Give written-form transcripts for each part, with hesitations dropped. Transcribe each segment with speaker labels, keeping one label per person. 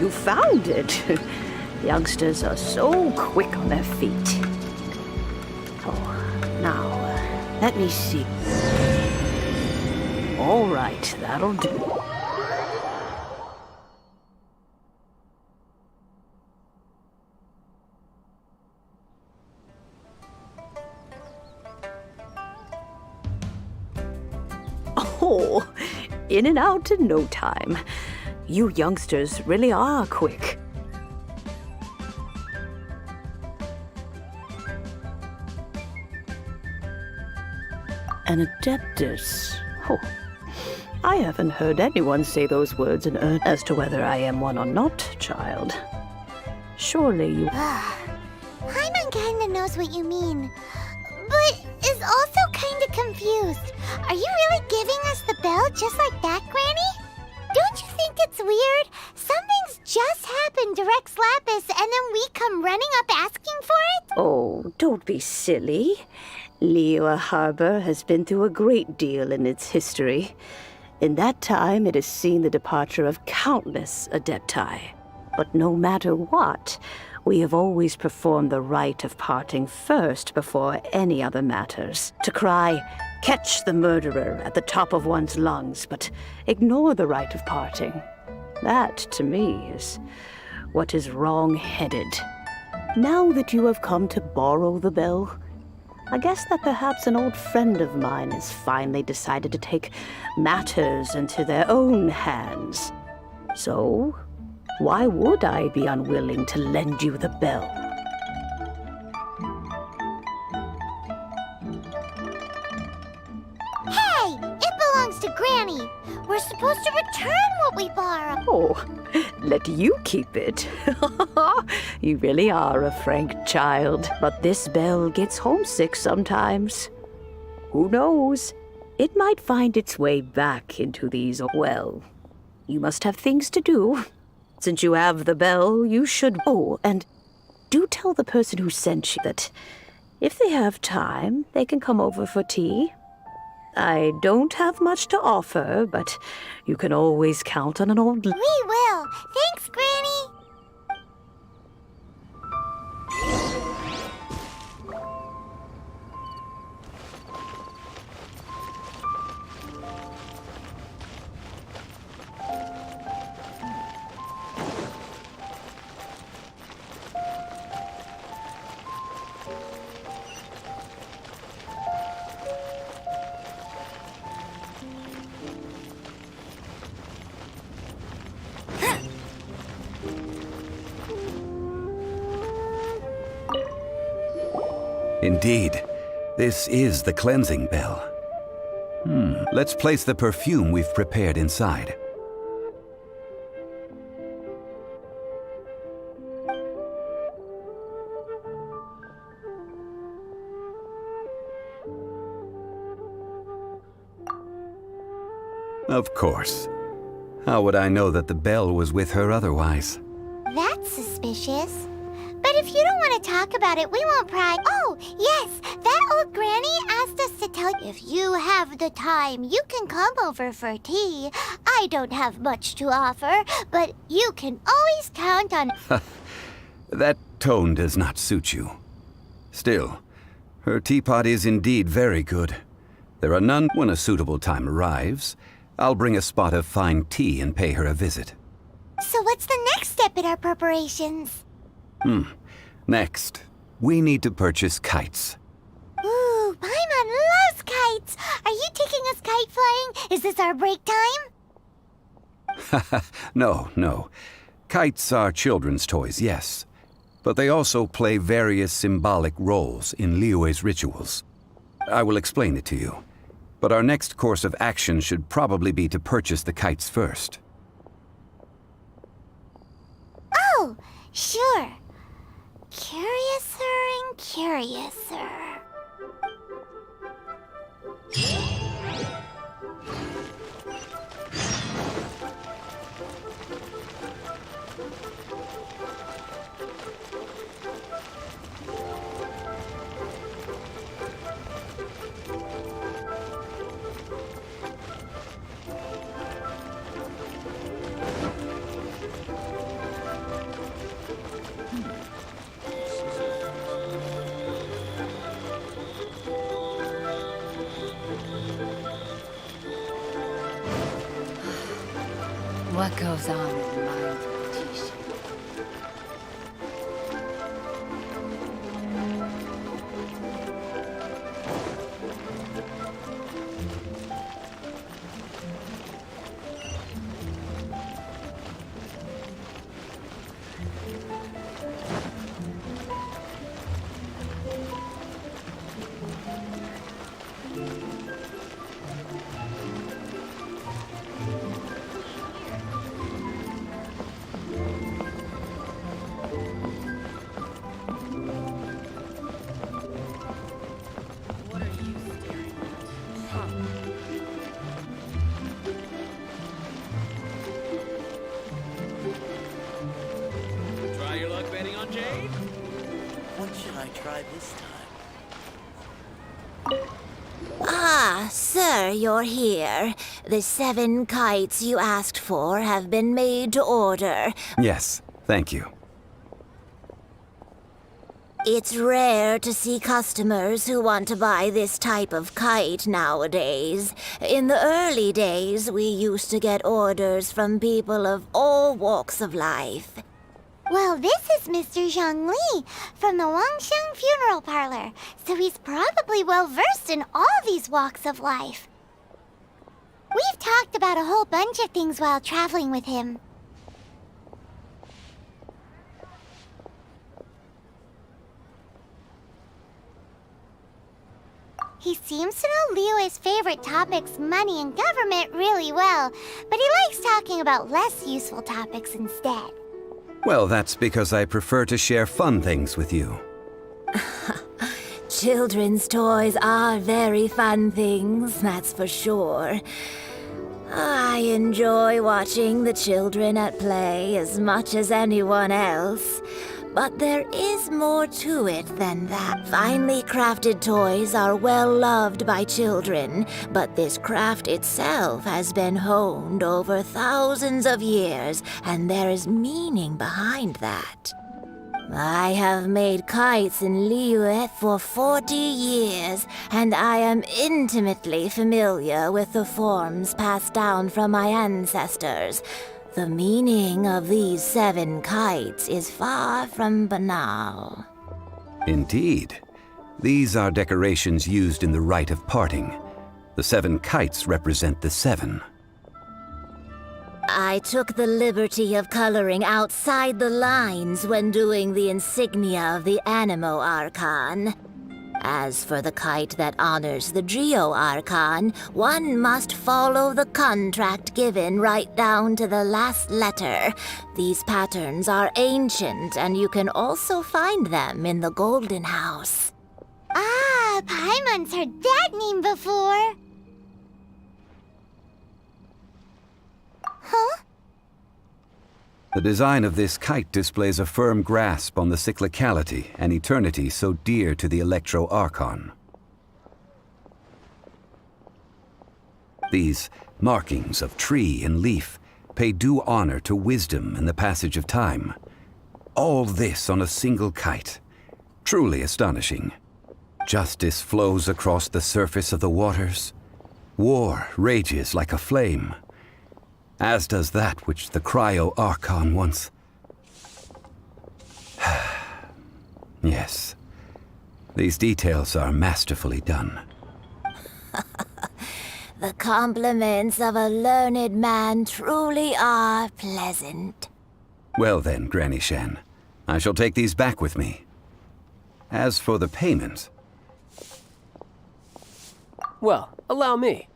Speaker 1: you found it. Youngsters are so quick on their feet. Oh, now, let me see. All right, that'll do. Oh, in and out in no time. You youngsters really are quick. An adeptus. Oh, I haven't heard anyone say those words in earnest as to whether I am one or not, child. Surely you...
Speaker 2: Paimon kinda knows what you mean, but is also kinda confused. Are you really giving us the bell just like that, Granny? Don't you think it's weird? Something's just happened to Rex Lapis and then we come running up asking for it?
Speaker 1: Oh, don't be silly. Liyue Harbor has been through a great deal in its history. In that time, it has seen the departure of countless Adepti. But no matter what, we have always performed the rite of parting first before any other matters. To cry, "Catch the murderer," at the top of one's lungs, but ignore the rite of parting. That, to me, is what is wrong-headed. Now that you have come to borrow the bell, I guess that perhaps an old friend of mine has finally decided to take matters into their own hands. So, why would I be unwilling to lend you the bell?
Speaker 2: Hey! It belongs to Granny! We're supposed to return what we borrow!
Speaker 1: Oh, let you keep it. You really are a frank child. But this bell gets homesick sometimes. Who knows? It might find its way back into these... Well, you must have things to do. Since you have the bell, you should... Oh, and do tell the person who sent you that if they have time, they can come over for tea. I don't have much to offer, but you can always count on an old...
Speaker 2: We will! Thanks, Granny!
Speaker 3: Indeed, this is the cleansing bell. Let's place the perfume we've prepared inside. Of course. How would I know that the bell was with her otherwise?
Speaker 2: That's suspicious. But if you don't want to talk about it, we won't pry. Oh, yes, that old granny asked us to tell you if you have the time, you can come over for tea. I don't have much to offer, but you can always count on...
Speaker 3: That tone does not suit you. Still, her teapot is indeed very good. There are none. When a suitable time arrives, I'll bring a spot of fine tea and pay her a visit.
Speaker 2: So what's the next step in our preparations?
Speaker 3: Next, we need to purchase kites.
Speaker 2: Ooh, Paimon loves kites! Are you taking us kite flying? Is this our break time?
Speaker 3: No. Kites are children's toys, yes. But they also play various symbolic roles in Liyue's rituals. I will explain it to you. But our next course of action should probably be to purchase the kites first.
Speaker 2: Oh, sure. Curiouser and curiouser.
Speaker 4: What goes on in the mind of a Tishi?
Speaker 5: Try your luck betting on Jade?
Speaker 6: What should I try this time?
Speaker 2: Ah, sir, you're here. The 7 kites you asked for have been made to order.
Speaker 3: Yes, thank you.
Speaker 2: It's rare to see customers who want to buy this type of kite nowadays. In the early days, we used to get orders from people of all walks of life. Well, this is Mr. Zhongli from the Wangsheng Funeral Parlor, so he's probably well-versed in all these walks of life. We've talked about a whole bunch of things while traveling with him. He seems to know Liyue's favorite topics, money and government, really well, but he likes talking about less useful topics instead.
Speaker 3: Well, that's because I prefer to share fun things with you.
Speaker 2: Children's toys are very fun things, that's for sure. I enjoy watching the children at play as much as anyone else. But there is more to it than that. Finely crafted toys are well loved by children, but this craft itself has been honed over thousands of years, and there is meaning behind that. I have made kites in Liyue for 40 years, and I am intimately familiar with the forms passed down from my ancestors. The meaning of these 7 kites is far from banal.
Speaker 3: Indeed. These are decorations used in the rite of parting. The 7 kites represent the 7.
Speaker 2: I took the liberty of coloring outside the lines when doing the insignia of the Animo Archon. As for the kite that honors the Geo Archon, one must follow the contract given right down to the last letter. These patterns are ancient, and you can also find them in the Golden House. Ah, Paimon's heard that name before. Huh?
Speaker 3: The design of this kite displays a firm grasp on the cyclicality and eternity so dear to the Electro Archon. These markings of tree and leaf pay due honor to wisdom and the passage of time. All this on a single kite. Truly astonishing. Justice flows across the surface of the waters. War rages like a flame. As does that which the Cryo Archon once... Yes. These details are masterfully done.
Speaker 2: The compliments of a learned man truly are pleasant.
Speaker 3: Well then, Granny Shan, I shall take these back with me. As for the payment...
Speaker 5: Well, allow me.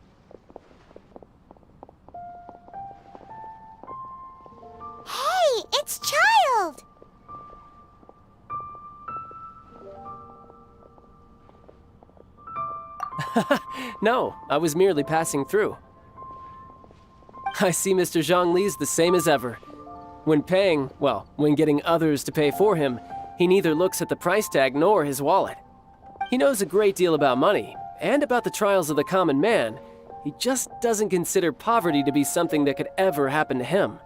Speaker 2: Hey, it's Child!
Speaker 5: No, I was merely passing through. I see Mr. Zhongli's the same as ever. When paying, well, when getting others to pay for him, he neither looks at the price tag nor his wallet. He knows a great deal about money, and about the trials of the common man. He just doesn't consider poverty to be something that could ever happen to him.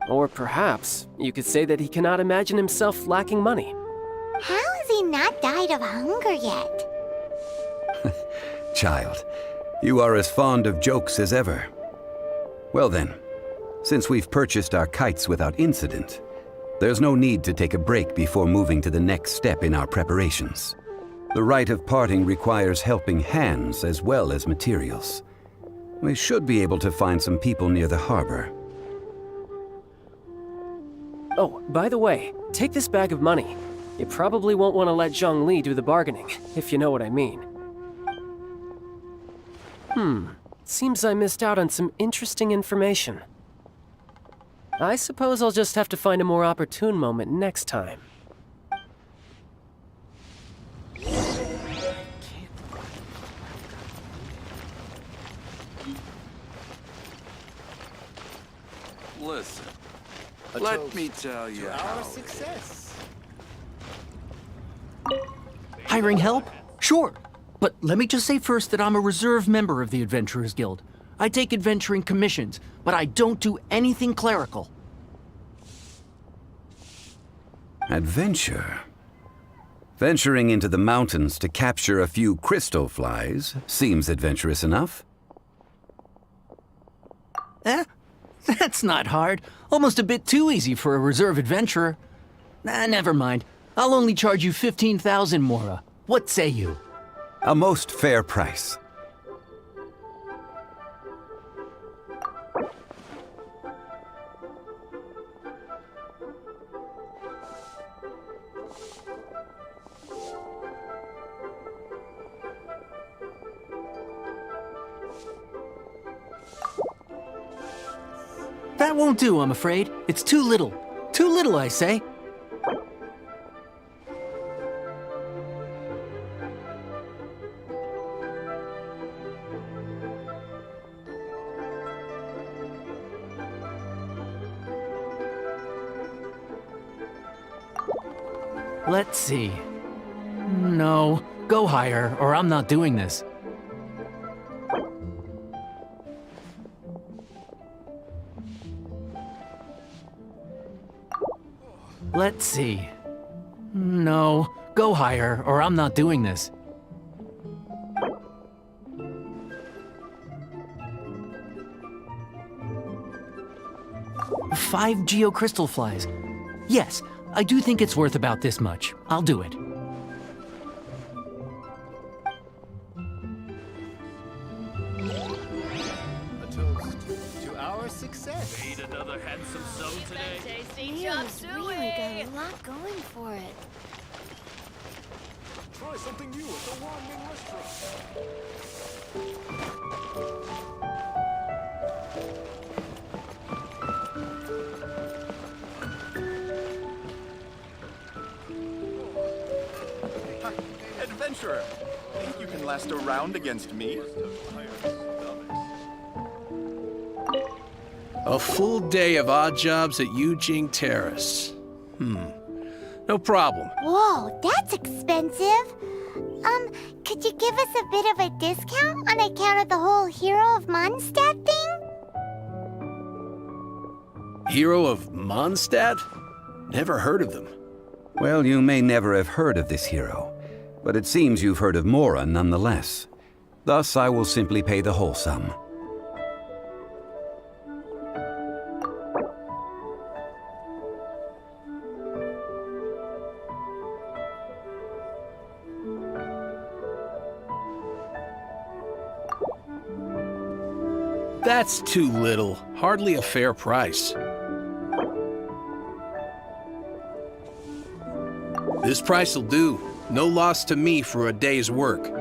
Speaker 5: Or perhaps you could say that he cannot imagine himself lacking money.
Speaker 2: How has he not died of hunger yet?
Speaker 3: Child, You are as fond of jokes as ever. Well then, since we've purchased our kites without incident, there's no need to take a break before moving to the next step in our preparations. The rite of parting requires helping hands as well as materials. We should be able to find some people near the harbor.
Speaker 5: Oh, by the way, take this bag of money. You probably won't want to let Zhongli do the bargaining, if you know what I mean. Seems I missed out on some interesting information. I suppose I'll just have to find a more opportune moment next time.
Speaker 7: Listen, let me tell you how success.
Speaker 8: Hiring help? Sure. But let me just say first that I'm a reserve member of the Adventurers Guild. I take adventuring commissions, but I don't do anything clerical.
Speaker 3: Adventure? Venturing into the mountains to capture a few crystal flies seems adventurous enough.
Speaker 8: That's not hard. Almost a bit too easy for a reserve adventurer. Never mind. I'll only charge you 15,000 Mora. What say you?
Speaker 3: A most fair price.
Speaker 8: That won't do, I'm afraid. It's too little. Too little, I say. Let's see. No, go higher, or I'm not doing this. Let's see. No, go higher, or I'm not doing this. Five geocrystal flies. Yes, I do think it's worth about this much. I'll do it.
Speaker 7: A toast to our success.
Speaker 9: Made another handsome sum today.
Speaker 2: Leo's really got a lot going for it.
Speaker 7: Try something new at the Wanming restaurant.
Speaker 10: Adventurer, think you can last a round against me?
Speaker 9: A full day of odd jobs at Yujing Terrace. No problem.
Speaker 2: Whoa, that's expensive. Could you give us a bit of a discount on account of the whole Hero of Mondstadt thing?
Speaker 9: Hero of Mondstadt? Never heard of them.
Speaker 3: Well, you may never have heard of this hero, but it seems you've heard of Mora nonetheless. Thus, I will simply pay the whole sum.
Speaker 9: That's too little. Hardly a fair price. This price'll do. No loss to me for a day's work.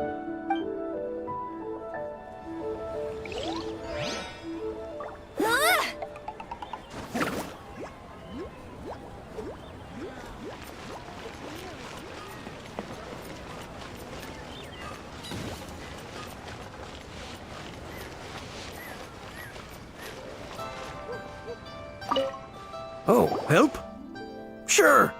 Speaker 11: Oh, help? Sure.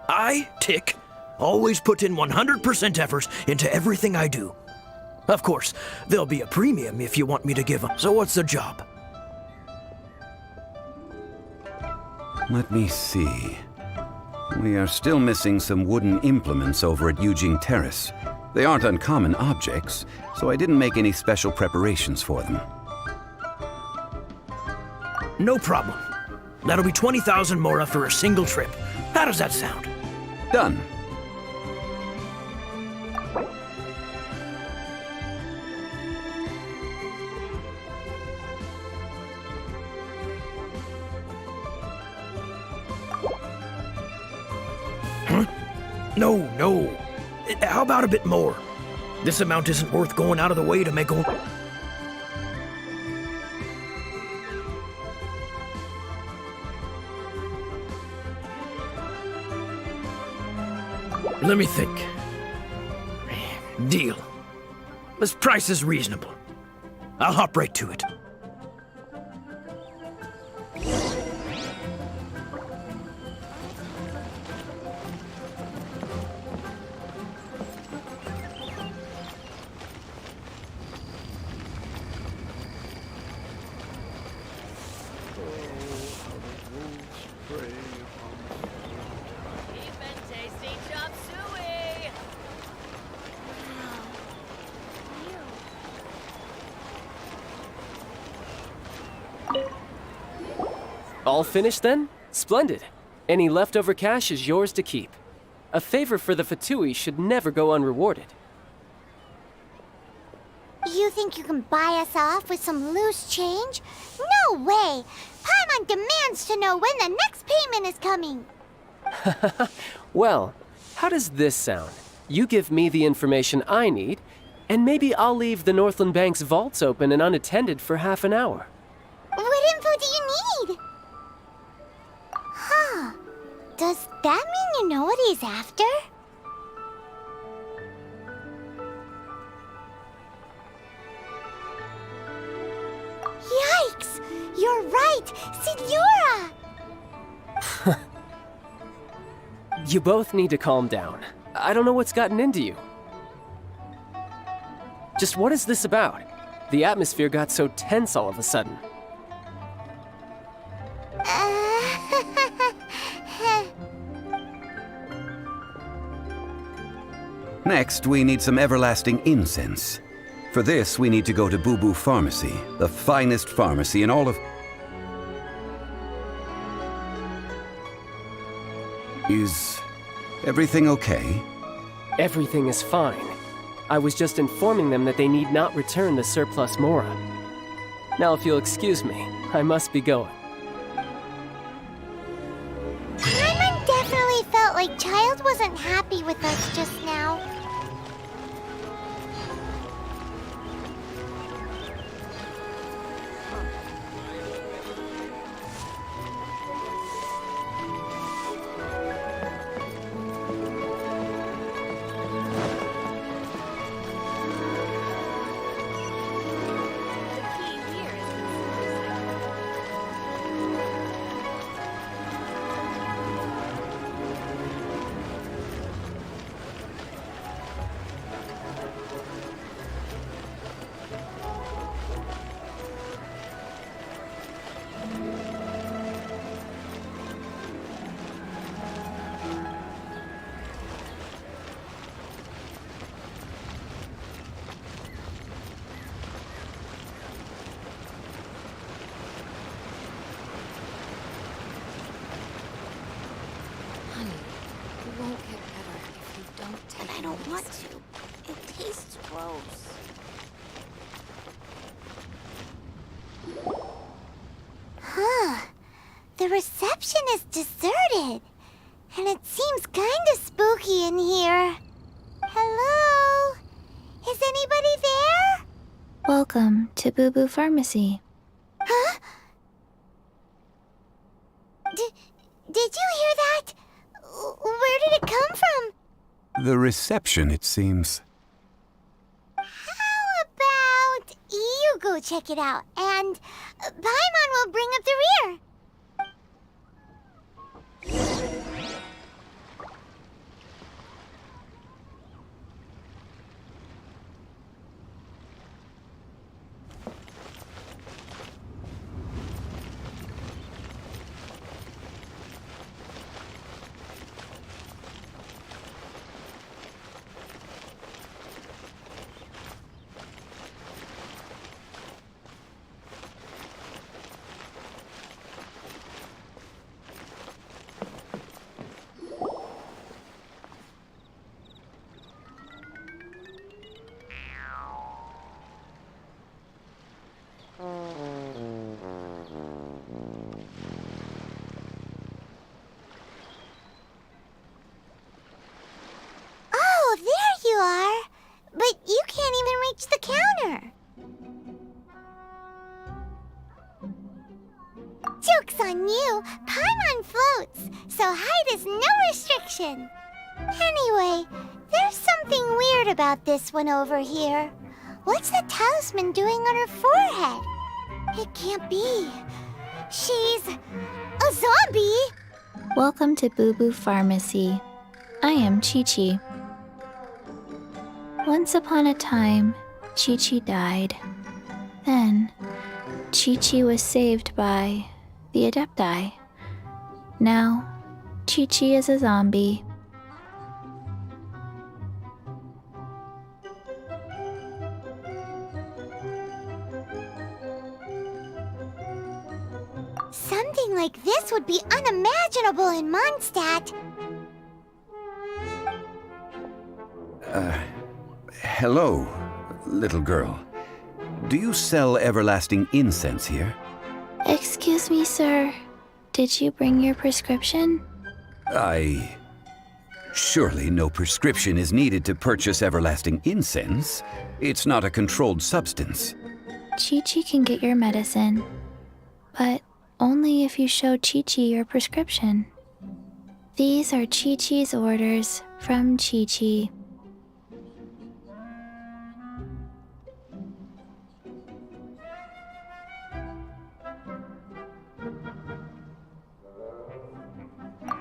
Speaker 11: I, Tick, always put in 100% effort into everything I do. Of course, there'll be a premium if you want me to give them. So what's the job?
Speaker 3: Let me see. We are still missing some wooden implements over at Yujing Terrace, They aren't uncommon objects, so I didn't make any special preparations for them.
Speaker 11: No problem. That'll be 20,000 mora for a single trip. How does that sound?
Speaker 3: Done.
Speaker 11: No. How about a bit more? This amount isn't worth going out of the way to make only... Let me think. Deal. This price is reasonable. I'll hop right to it.
Speaker 5: All finished then? Splendid. Any leftover cash is yours to keep. A favor for the Fatui should never go unrewarded.
Speaker 2: You think you can buy us off with some loose change? No way! Paimon demands to know when the next payment is coming!
Speaker 5: Well, how does this sound? You give me the information I need, and maybe I'll leave the Northland Bank's vaults open and unattended for half an hour.
Speaker 2: What info do you need? Huh. Does that mean you know what he's after? Yikes! You're right! Signora!
Speaker 5: You both need to calm down. I don't know what's gotten into you. Just what is this about? The atmosphere got so tense all of a sudden.
Speaker 3: Next, we need some everlasting incense. For this, we need to go to Boo Boo Pharmacy, the finest pharmacy in all of... Is everything okay?
Speaker 5: Everything is fine. I was just informing them that they need not return the surplus mora. Now, if you'll excuse me, I must be going.
Speaker 2: Paimon definitely felt like Child wasn't happy with us just now. The reception is deserted, and it seems kinda spooky in here. Hello? Is anybody there?
Speaker 12: Welcome to Boo Boo Pharmacy.
Speaker 2: Huh? Did you hear that? Where did it come from?
Speaker 3: The reception, it seems.
Speaker 2: How about you go check it out, and Paimon will bring up the rear. but you can't even reach the counter. Joke's on you! Paimon floats, so height is no restriction. Anyway, there's something weird about this one over here. What's the talisman doing on her forehead? It can't be. She's a zombie!
Speaker 12: Welcome to Boo Boo Pharmacy. I am Chi-Chi. Once upon a time, Chi-Chi died. Then, Chi-Chi was saved by the Adepti. Now, Chi-Chi is a zombie.
Speaker 2: Something like this would be unimaginable in Mondstadt.
Speaker 3: Hello, little girl. Do you sell everlasting incense here?
Speaker 12: Excuse me, sir. Did you bring your prescription?
Speaker 3: Surely no prescription is needed to purchase everlasting incense. It's not a controlled substance.
Speaker 12: Chi-Chi can get your medicine, but only if you show Chi-Chi your prescription. These are Chi-Chi's orders from Chi-Chi.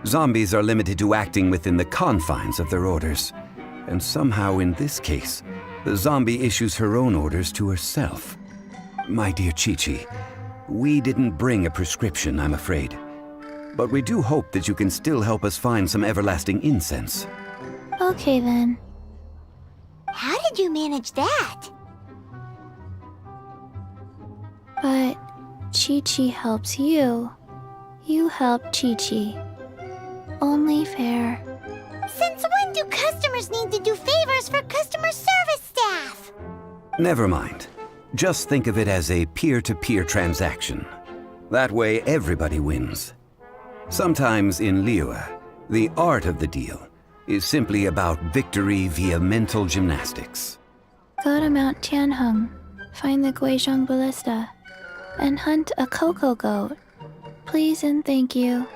Speaker 3: Zombies are limited to acting within the confines of their orders. And somehow in this case, the zombie issues her own orders to herself. My dear Chi-Chi, we didn't bring a prescription, I'm afraid. But we do hope that you can still help us find some everlasting incense.
Speaker 12: Okay then.
Speaker 2: How did you manage that?
Speaker 12: But Chi-Chi helps you. You help Chi-Chi. Only fair.
Speaker 2: Since when do customers need to do favors for customer service staff?
Speaker 3: Never mind. Just think of it as a peer-to-peer transaction. That way everybody wins. Sometimes in Liyue, the art of the deal is simply about victory via mental gymnastics.
Speaker 12: Go to Mount Tianheng, find the Guizhong Ballista, and hunt a cocoa goat. Please and thank you.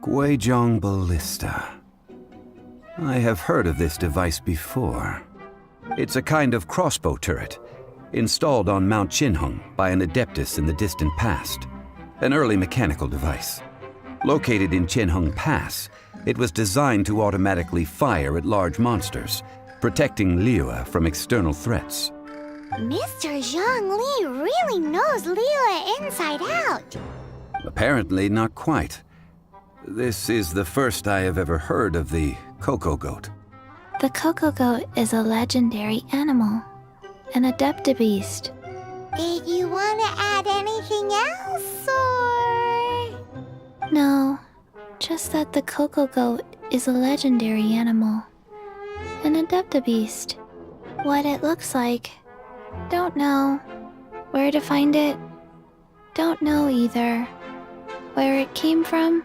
Speaker 3: Guizhong Ballista. I have heard of this device before. It's a kind of crossbow turret, installed on Mount Qinheng by an adeptus in the distant past. An early mechanical device. Located in Qinheng Pass, it was designed to automatically fire at large monsters, protecting Liyue from external threats.
Speaker 2: Mr. Zhang Li really knows Liyue inside out.
Speaker 3: Apparently not quite. This is the first I have ever heard of the cocoa goat.
Speaker 12: The cocoa goat is a legendary animal, an adeptabeast.
Speaker 2: Did you want to add anything else, or...?
Speaker 12: No, just that the cocoa goat is a legendary animal, an adeptabeast. What it looks like, don't know. Where to find it, don't know either. Where it came from,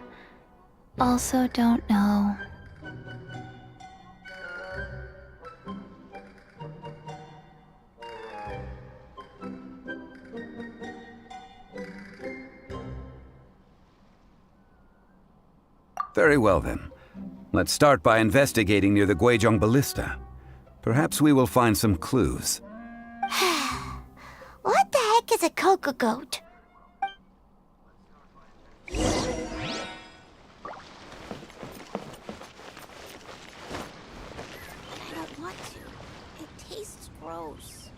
Speaker 12: also don't know.
Speaker 3: Very well then. Let's start by investigating near the Guizhong Ballista. Perhaps we will find some clues.
Speaker 2: What the heck is a cocoa goat?
Speaker 4: I don't want to. It tastes gross.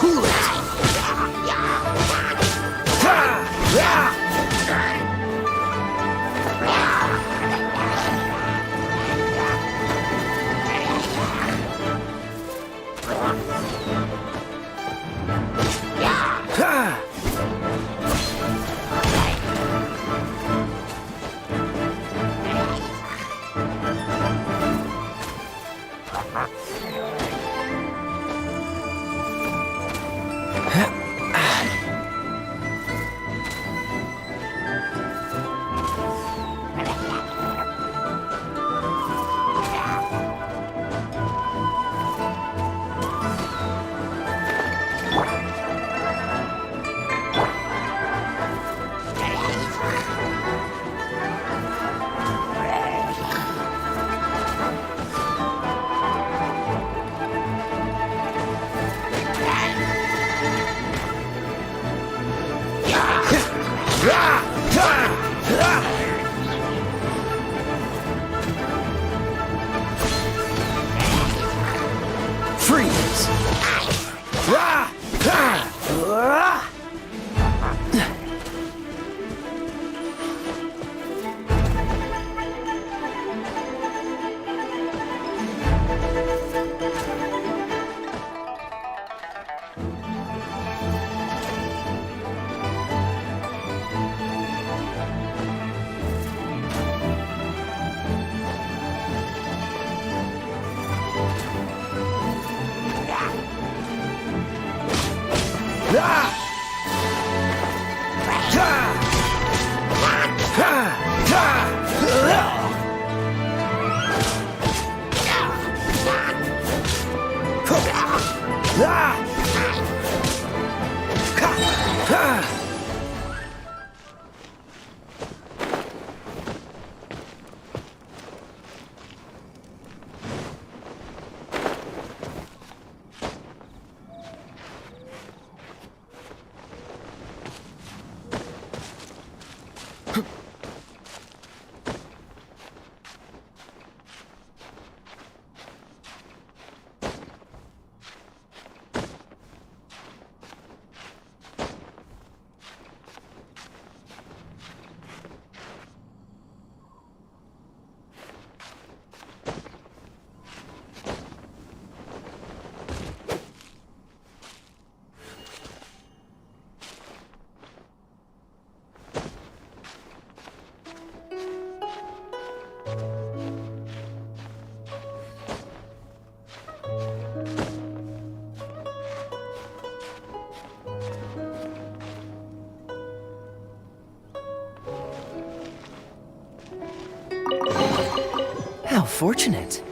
Speaker 11: Cool it! Freeze!
Speaker 13: How fortunate.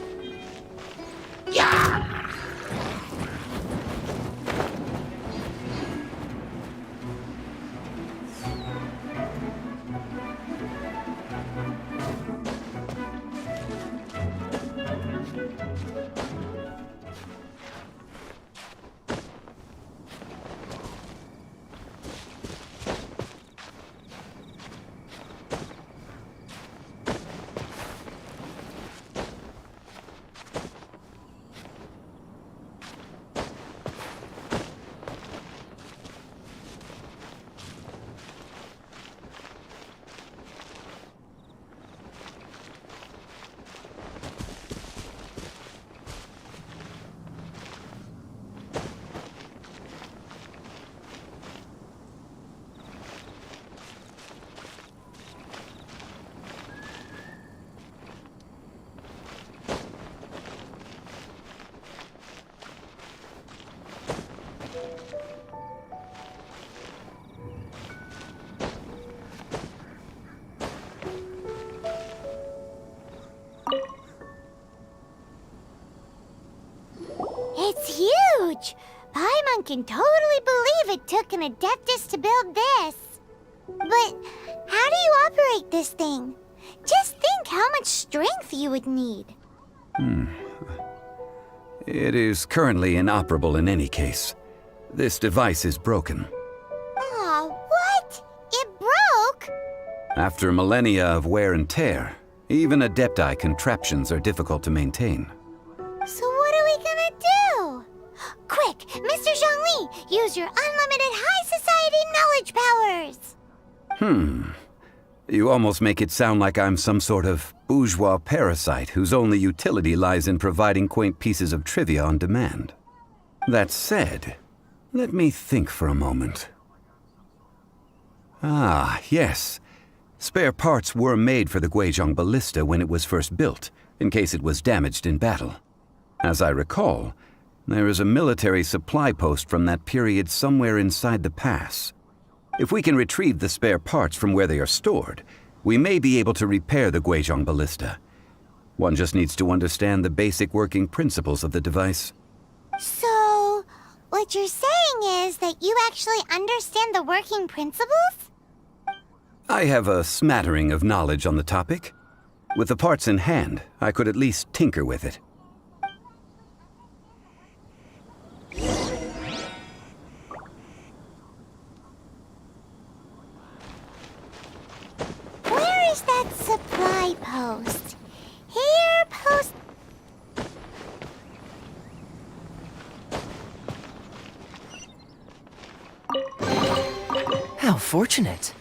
Speaker 2: It's huge! Paimon can totally believe it took an Adeptus to build this. But how do you operate this thing? Just think how much strength you would need.
Speaker 3: It is currently inoperable in any case. This device is broken.
Speaker 2: Aw, what? It broke?
Speaker 3: After millennia of wear and tear, even Adepti contraptions are difficult to maintain.
Speaker 2: So what are we gonna do? Quick, Mr. Zhongli, use your unlimited high society knowledge powers!
Speaker 3: You almost make it sound like I'm some sort of bourgeois parasite whose only utility lies in providing quaint pieces of trivia on demand. That said, let me think for a moment. Ah, yes. Spare parts were made for the Guizhong ballista when it was first built, in case it was damaged in battle. As I recall, there is a military supply post from that period somewhere inside the pass. If we can retrieve the spare parts from where they are stored, we may be able to repair the Guizhong ballista. One just needs to understand the basic working principles of the device.
Speaker 2: So, what you're saying is that you actually understand the working principles?
Speaker 3: I have a smattering of knowledge on the topic. With the parts in hand, I could at least tinker with it.
Speaker 2: Where is that supply post? Here, post...
Speaker 13: How fortunate.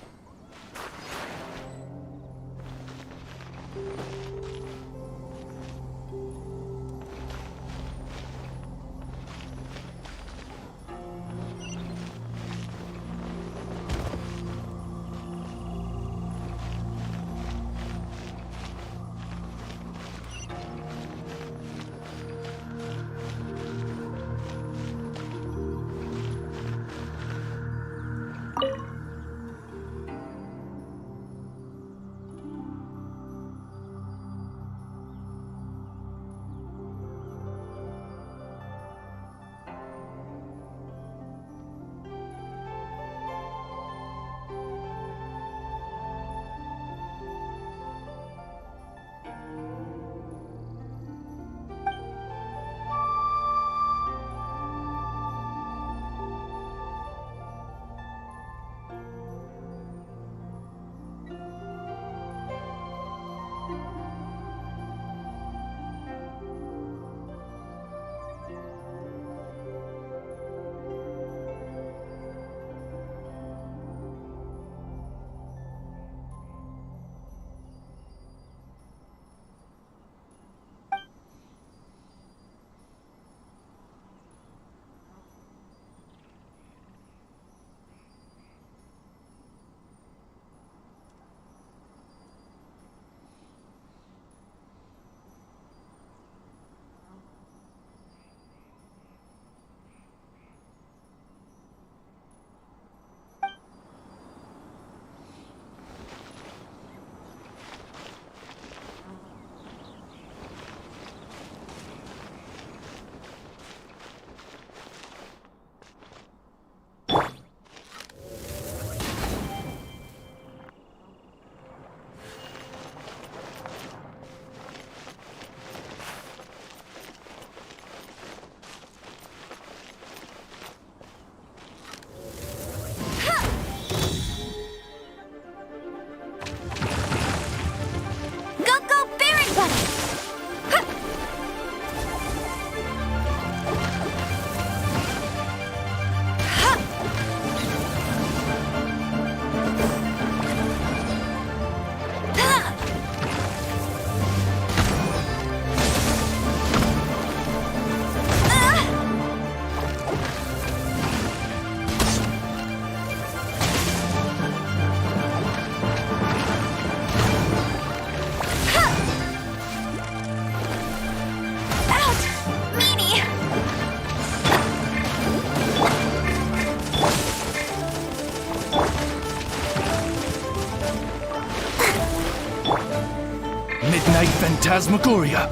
Speaker 11: Midnight Phantasmagoria.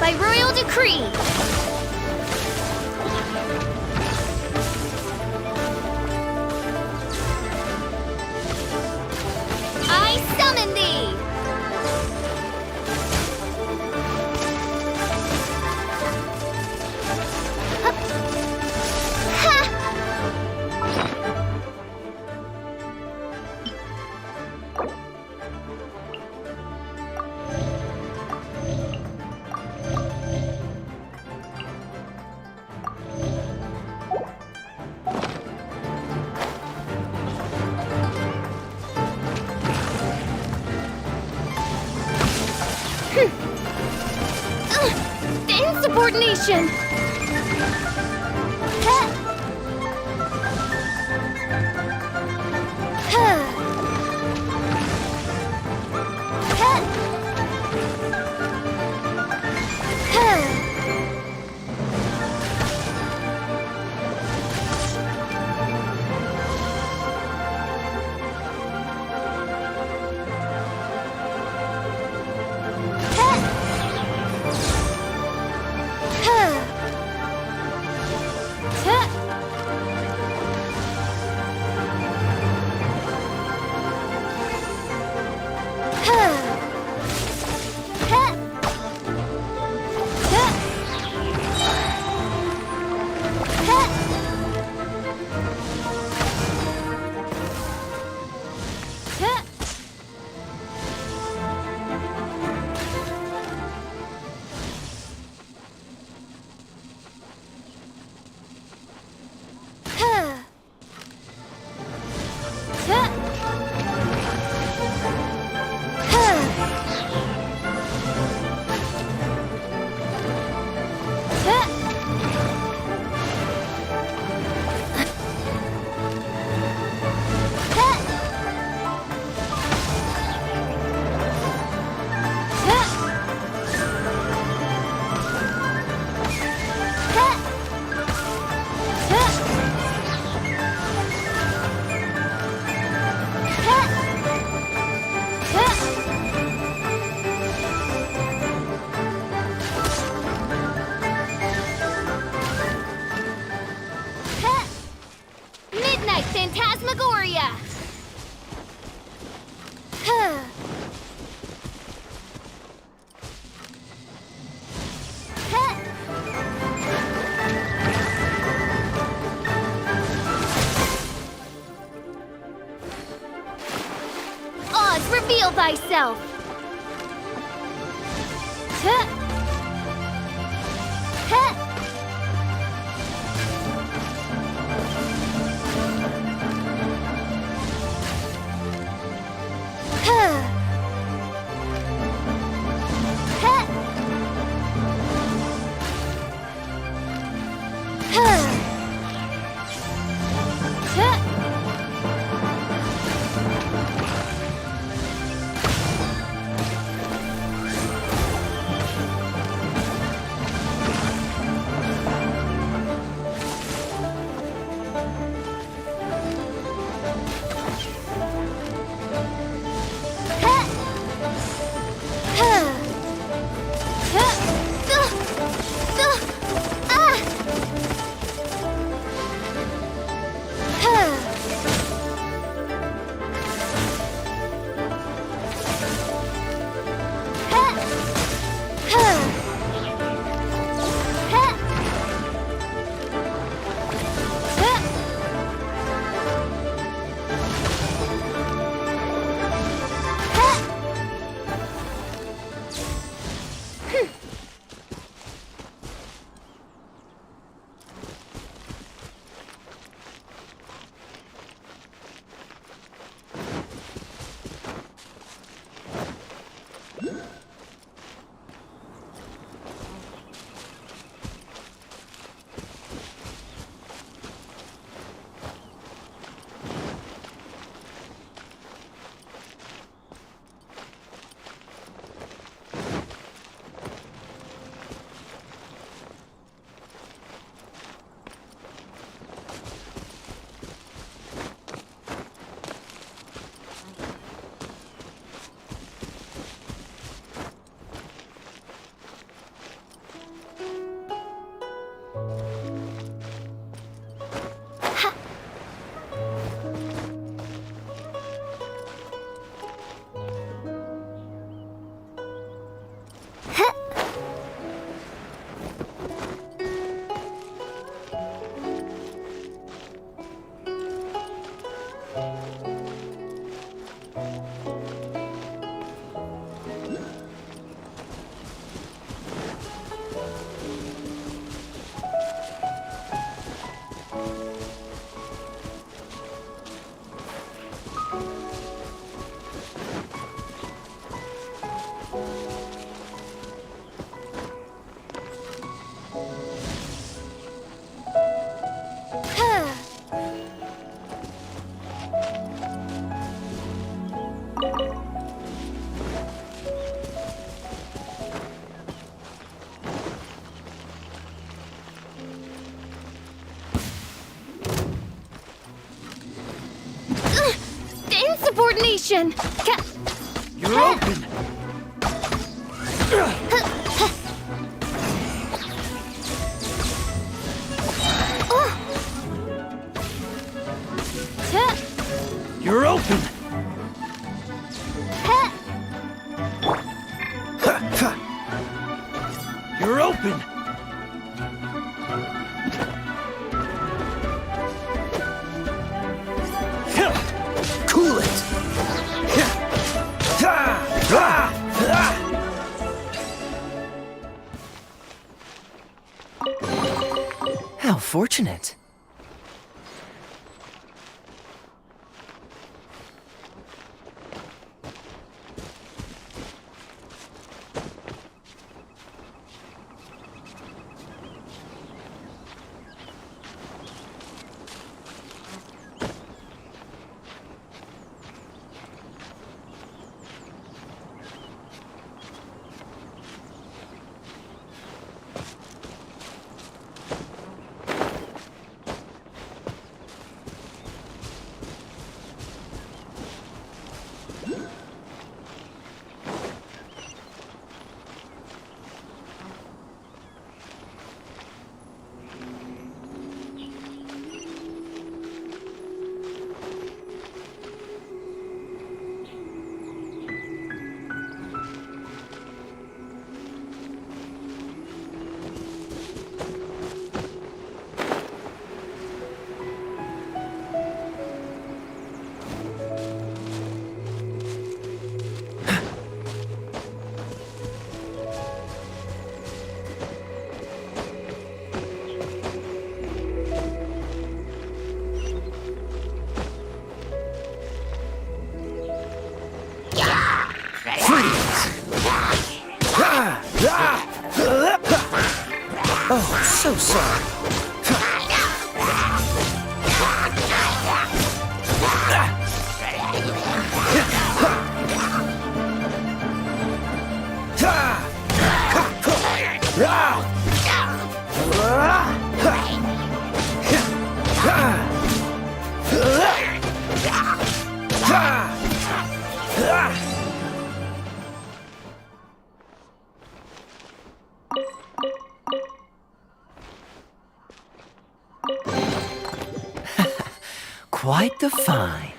Speaker 2: by royal decree. I summon thee! Hup. Ha! Insubordination! Ha! Ha! Ha! Ha! Midnight Phantasmagoria! Huh. Oz, reveal thyself! Huh. Huh. insubordination!
Speaker 8: You're open! You're open! You're open! Cool it!
Speaker 13: How fortunate. Oh, so sorry. Quite the find.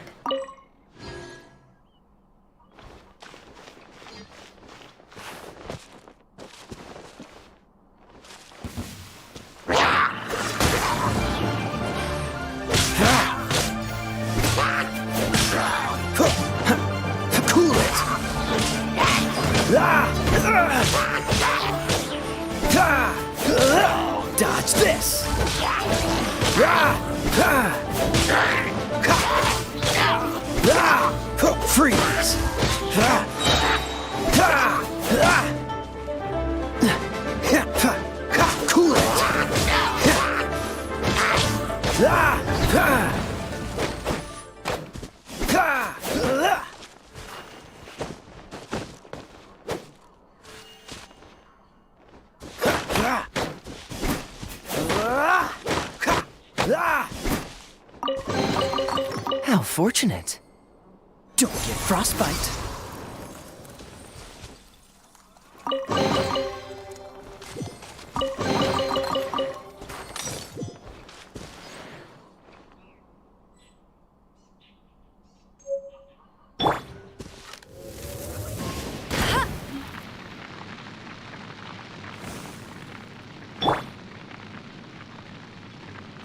Speaker 11: Cool it! Dodge this! Freeze! Cool it!
Speaker 13: How fortunate.
Speaker 11: Don't get frostbite.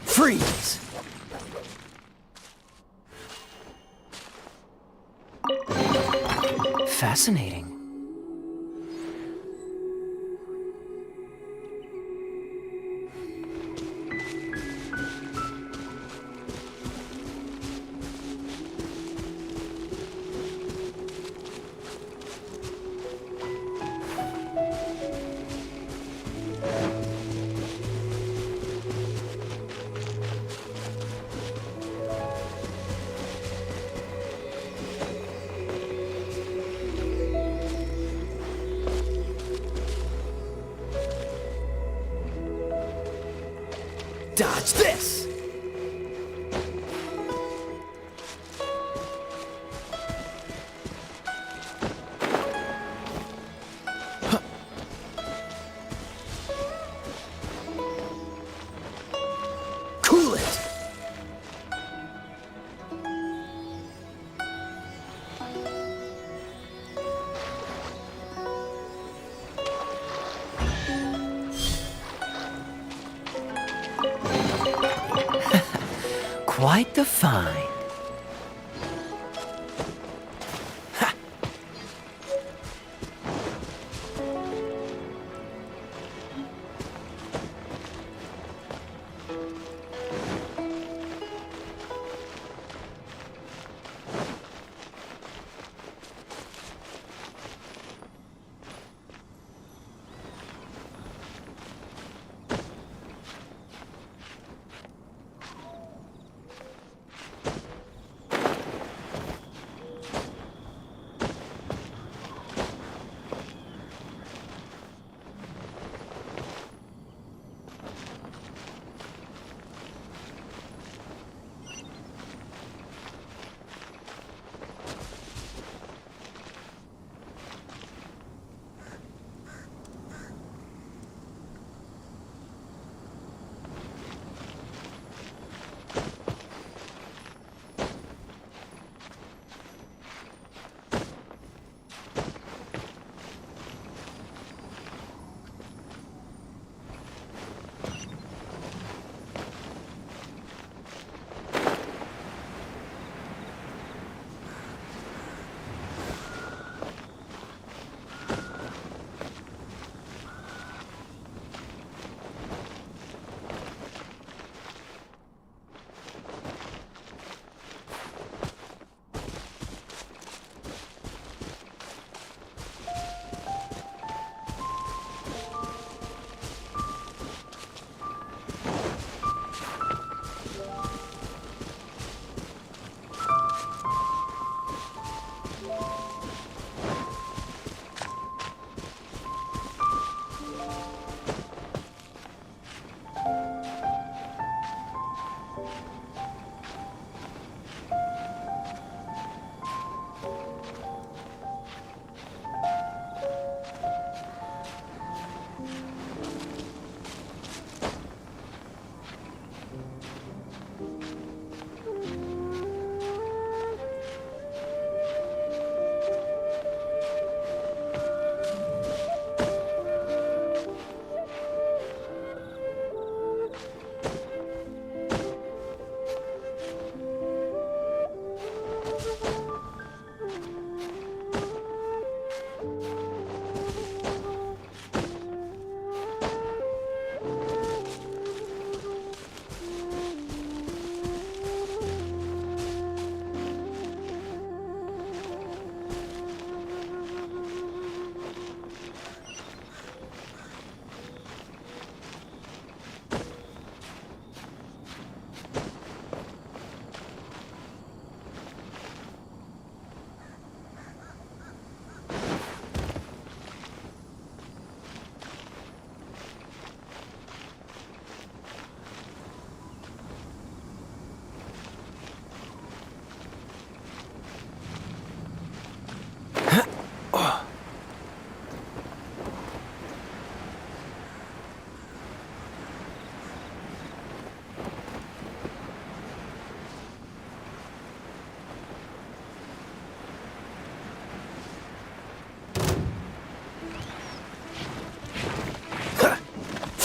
Speaker 11: Freeze!
Speaker 13: Fascinating.
Speaker 11: Dodge this!
Speaker 13: Quite the find.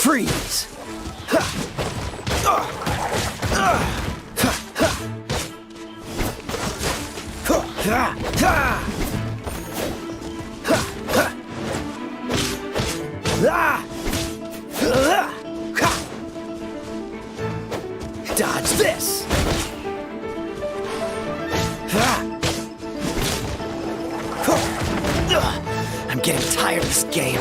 Speaker 11: Freeze! Dodge this!
Speaker 13: I'm getting tired of this game.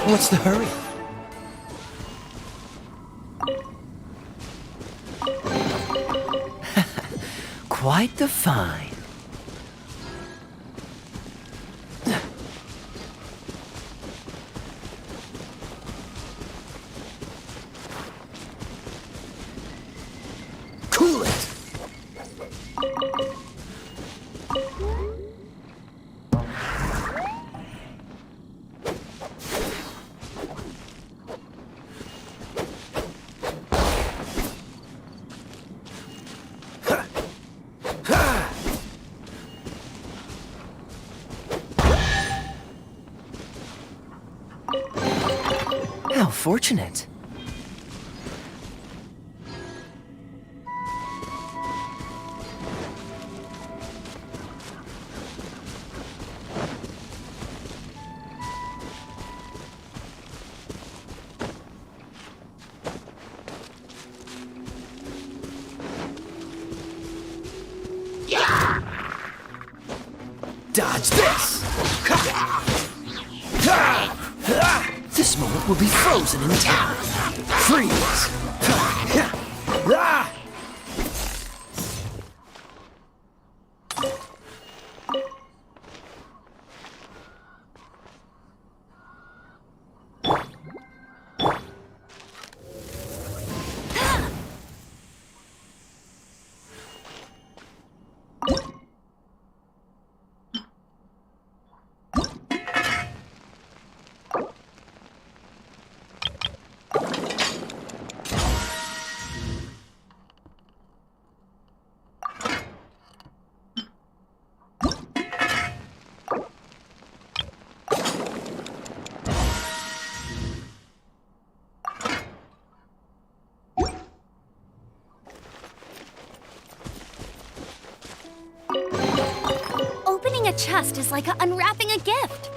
Speaker 11: What's the hurry?
Speaker 13: Quite the find.
Speaker 11: Cool it!
Speaker 13: How fortunate.
Speaker 11: Dodge this! This moment will be frozen in time. Freeze!
Speaker 4: Opening a chest is like unwrapping a gift.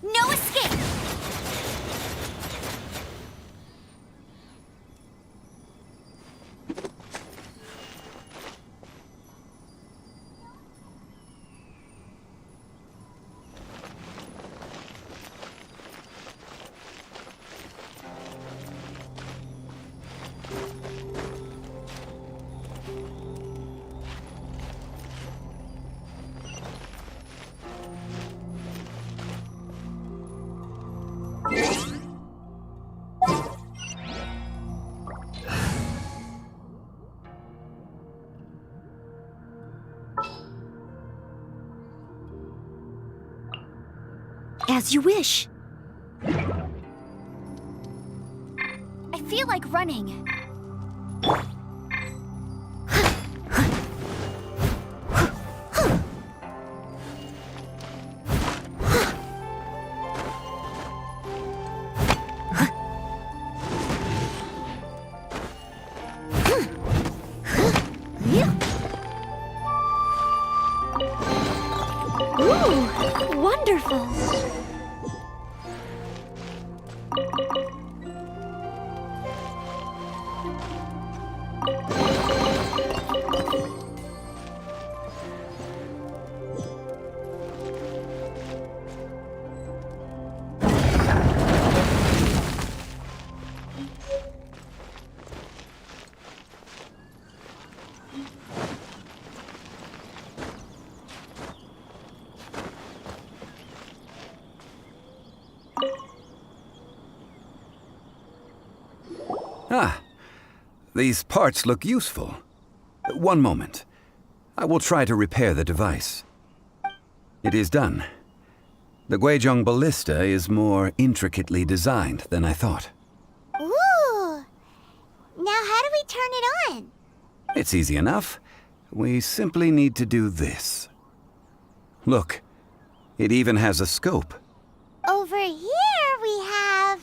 Speaker 4: No escape! As you wish.
Speaker 2: feel like running.
Speaker 12: Ooh, wonderful.
Speaker 3: Ah, these parts look useful. One moment. I will try to repair the device. It is done. The Guizhong ballista is more intricately designed than I thought.
Speaker 2: Ooh! Now how do we turn it on?
Speaker 3: It's easy enough. We simply need to do this. Look, it even has a scope.
Speaker 2: Over here we have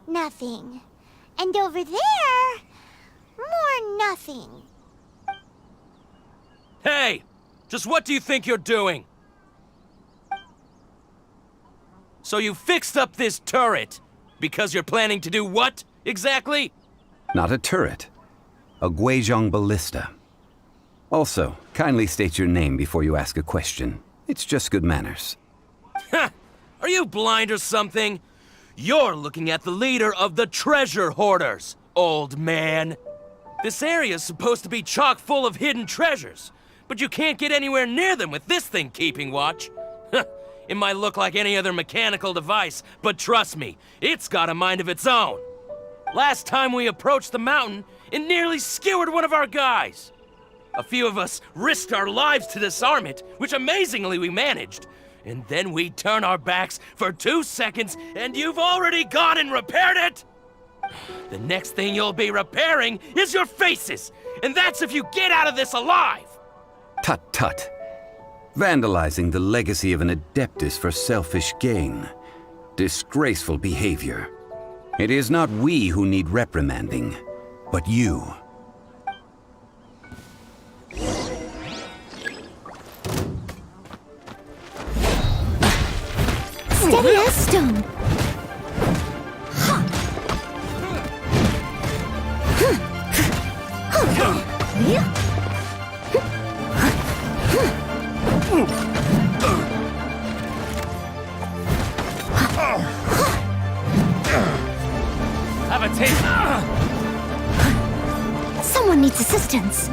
Speaker 2: nothing. And over there, more nothing.
Speaker 11: Hey! Just what do you think you're doing? So you fixed up this turret because you're planning to do what, exactly?
Speaker 3: Not a turret. A Guizhong ballista. Also, kindly state your name before you ask a question. It's just good manners.
Speaker 11: Ha! Are you blind or something? You're looking at the leader of the treasure hoarders, old man. This area's supposed to be chock full of hidden treasures, but you can't get anywhere near them with this thing keeping watch. It might look like any other mechanical device, but trust me, it's got a mind of its own. Last time we approached the mountain, it nearly skewered one of our guys. A few of us risked our lives to disarm it, which amazingly we managed. And then we turn our backs for 2 seconds, and you've already gone and repaired it! The next thing you'll be repairing is your faces, and that's if you get out of this alive!
Speaker 3: Tut tut. Vandalizing the legacy of an Adeptus for selfish gain. Disgraceful behavior. It is not we who need reprimanding, but you.
Speaker 12: Steady as stone.
Speaker 11: Have a taste.
Speaker 12: Someone needs assistance.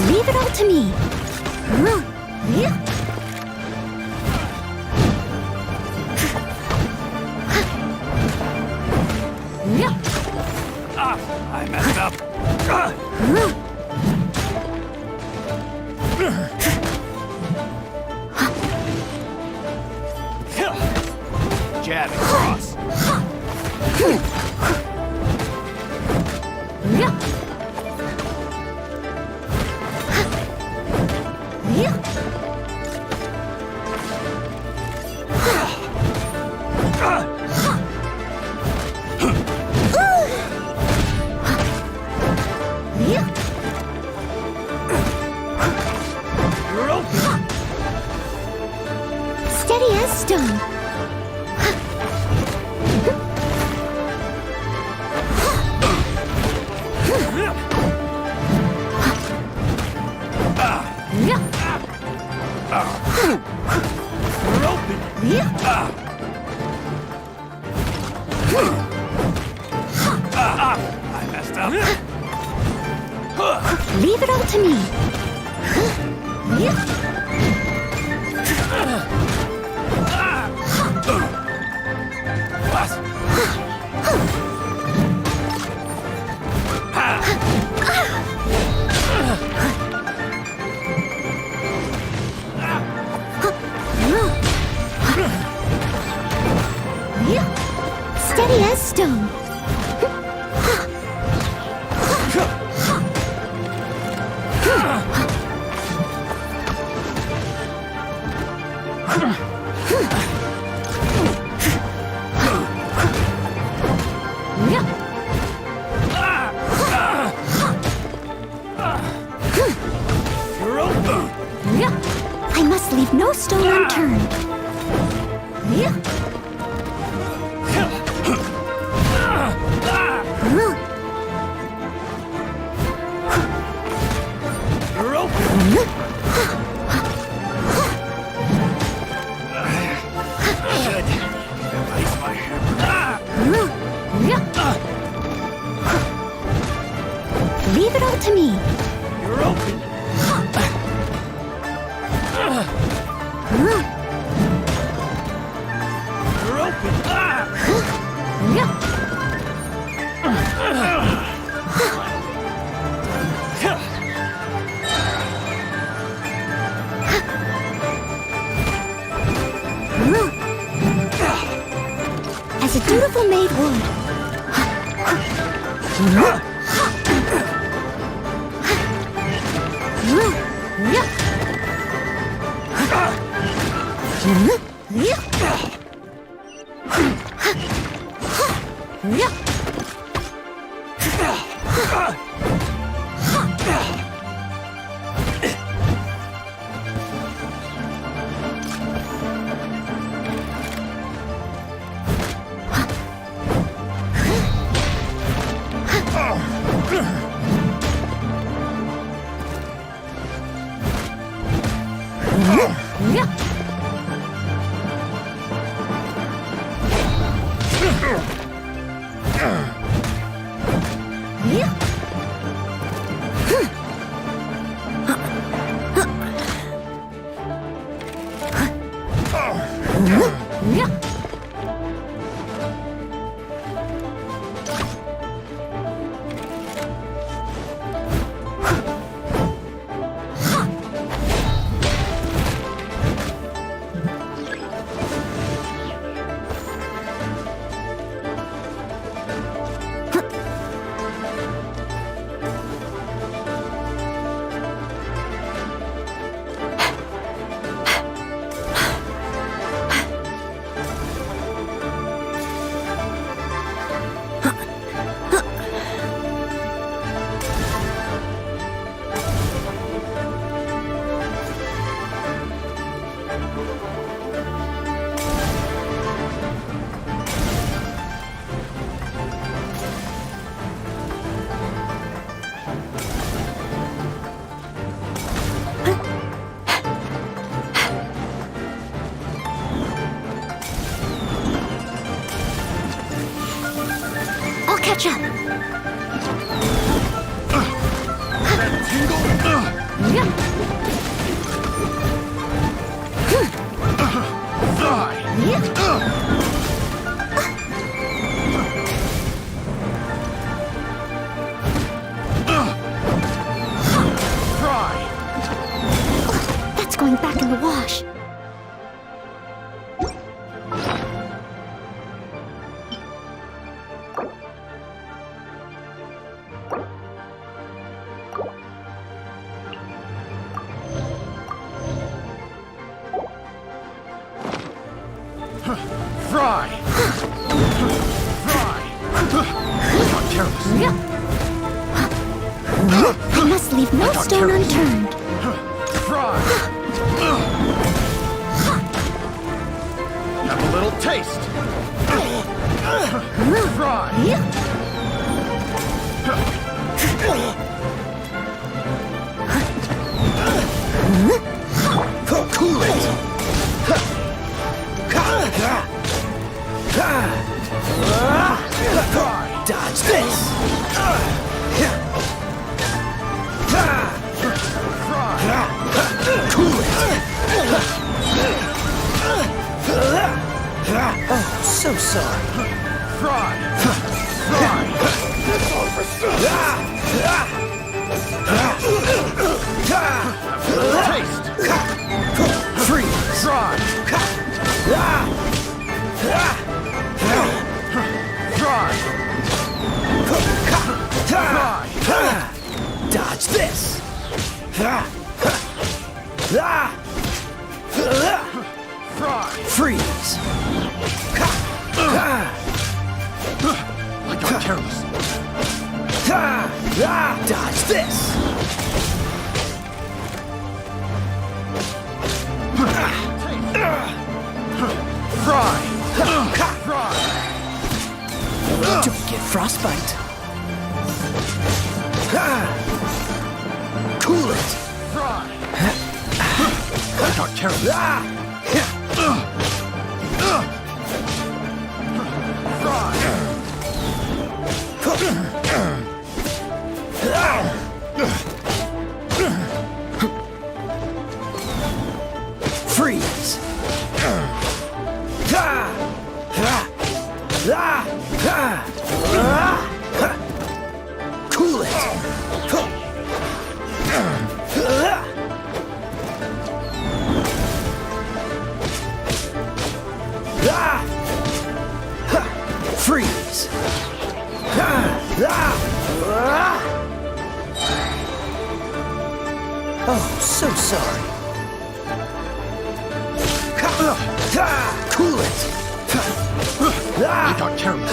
Speaker 12: Leave it all to me.
Speaker 11: I messed up.
Speaker 7: Jab and cross.
Speaker 12: Steady as stone.
Speaker 11: I messed up.
Speaker 12: Leave it all to me.
Speaker 2: stone. I must leave no stone unturned.
Speaker 11: You're open.
Speaker 7: Should release my hammer.
Speaker 2: Leave it all to me.
Speaker 11: You're open. You're open.
Speaker 2: As a dutiful maid would. I'll catch up. That's going back in the wash.
Speaker 10: Fry! Fry! Not careless.
Speaker 2: I must leave no stone unturned.
Speaker 10: Fry! Have a little taste. Fry!
Speaker 11: Cool it. Dodge this. Cool it. Oh, so sorry.
Speaker 10: Fry! Fry! That's all for taste!
Speaker 11: Freeze.
Speaker 10: Fry! Fry!
Speaker 11: Freeze!
Speaker 10: I got careless.
Speaker 11: Dodge this!
Speaker 10: Fry! Fry!
Speaker 11: Don't get frostbite. Cool it!
Speaker 10: Fry! I got careless.
Speaker 11: Freeze! Cool it! Freeze! Oh, so sorry. Cool it!
Speaker 10: I got careless.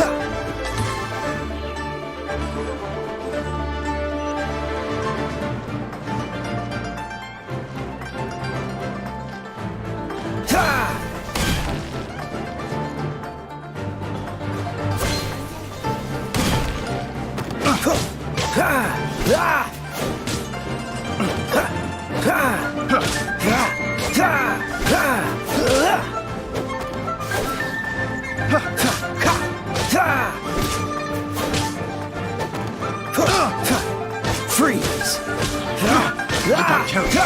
Speaker 11: Freeze!
Speaker 10: I got careless.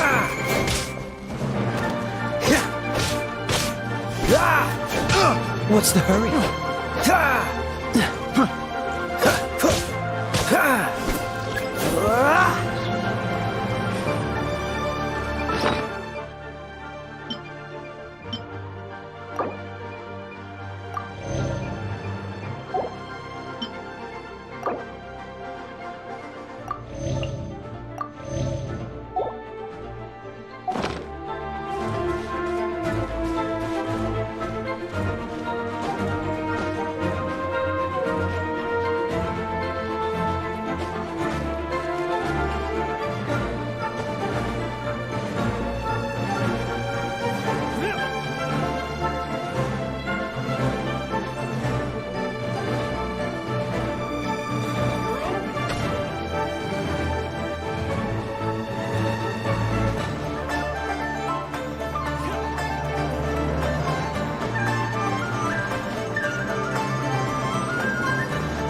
Speaker 11: What's the hurry?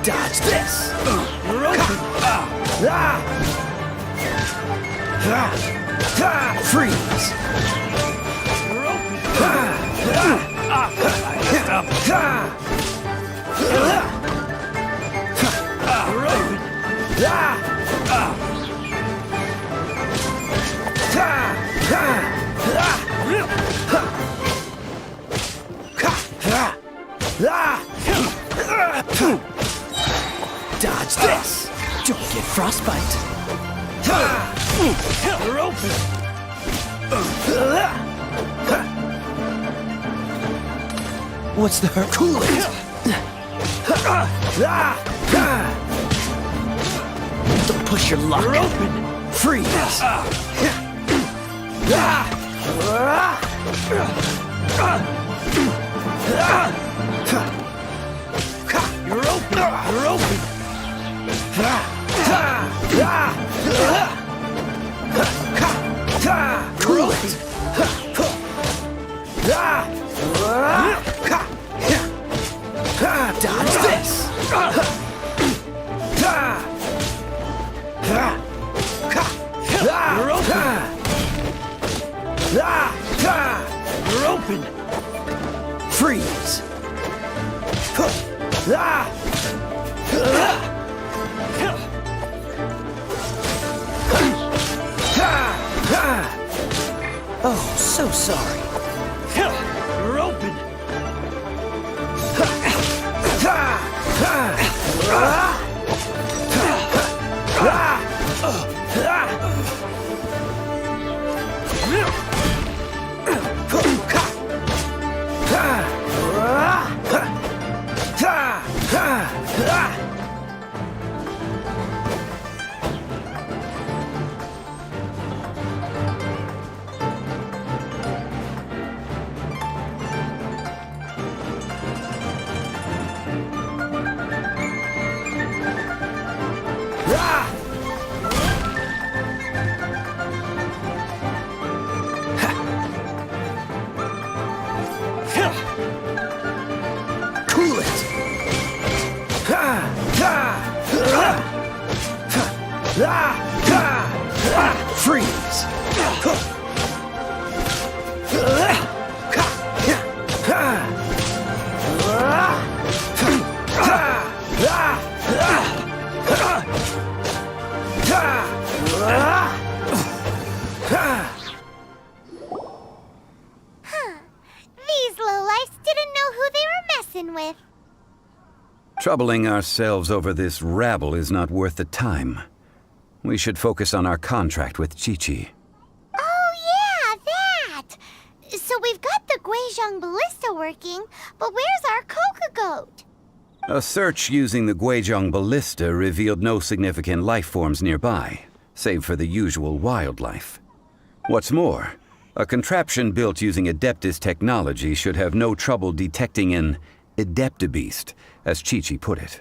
Speaker 11: Dodge this! You're open! Freeze!
Speaker 7: You're open! Stop! You're open!
Speaker 11: Dodge this! Don't get frostbite!
Speaker 7: You're open!
Speaker 11: What's the hurt? Cool it! Don't push your luck!
Speaker 7: You're open!
Speaker 11: Freeze!
Speaker 7: You're open! You're open!
Speaker 11: Cool it! Dodge this!
Speaker 7: You're open! You're open!
Speaker 11: Freeze! Oh, so sorry.
Speaker 7: You're open!
Speaker 2: Huh. These lowlifes didn't know who they were messing with.
Speaker 3: Troubling ourselves over this rabble is not worth the time. We should focus on our contract with Chi-Chi.
Speaker 2: Oh yeah, that! So we've got the Guizhong ballista working, but where's our Coca goat?
Speaker 3: A search using the Guizhong ballista revealed no significant life forms nearby, save for the usual wildlife. What's more, a contraption built using Adeptus technology should have no trouble detecting an Adeptabeast, as Chi-Chi put it.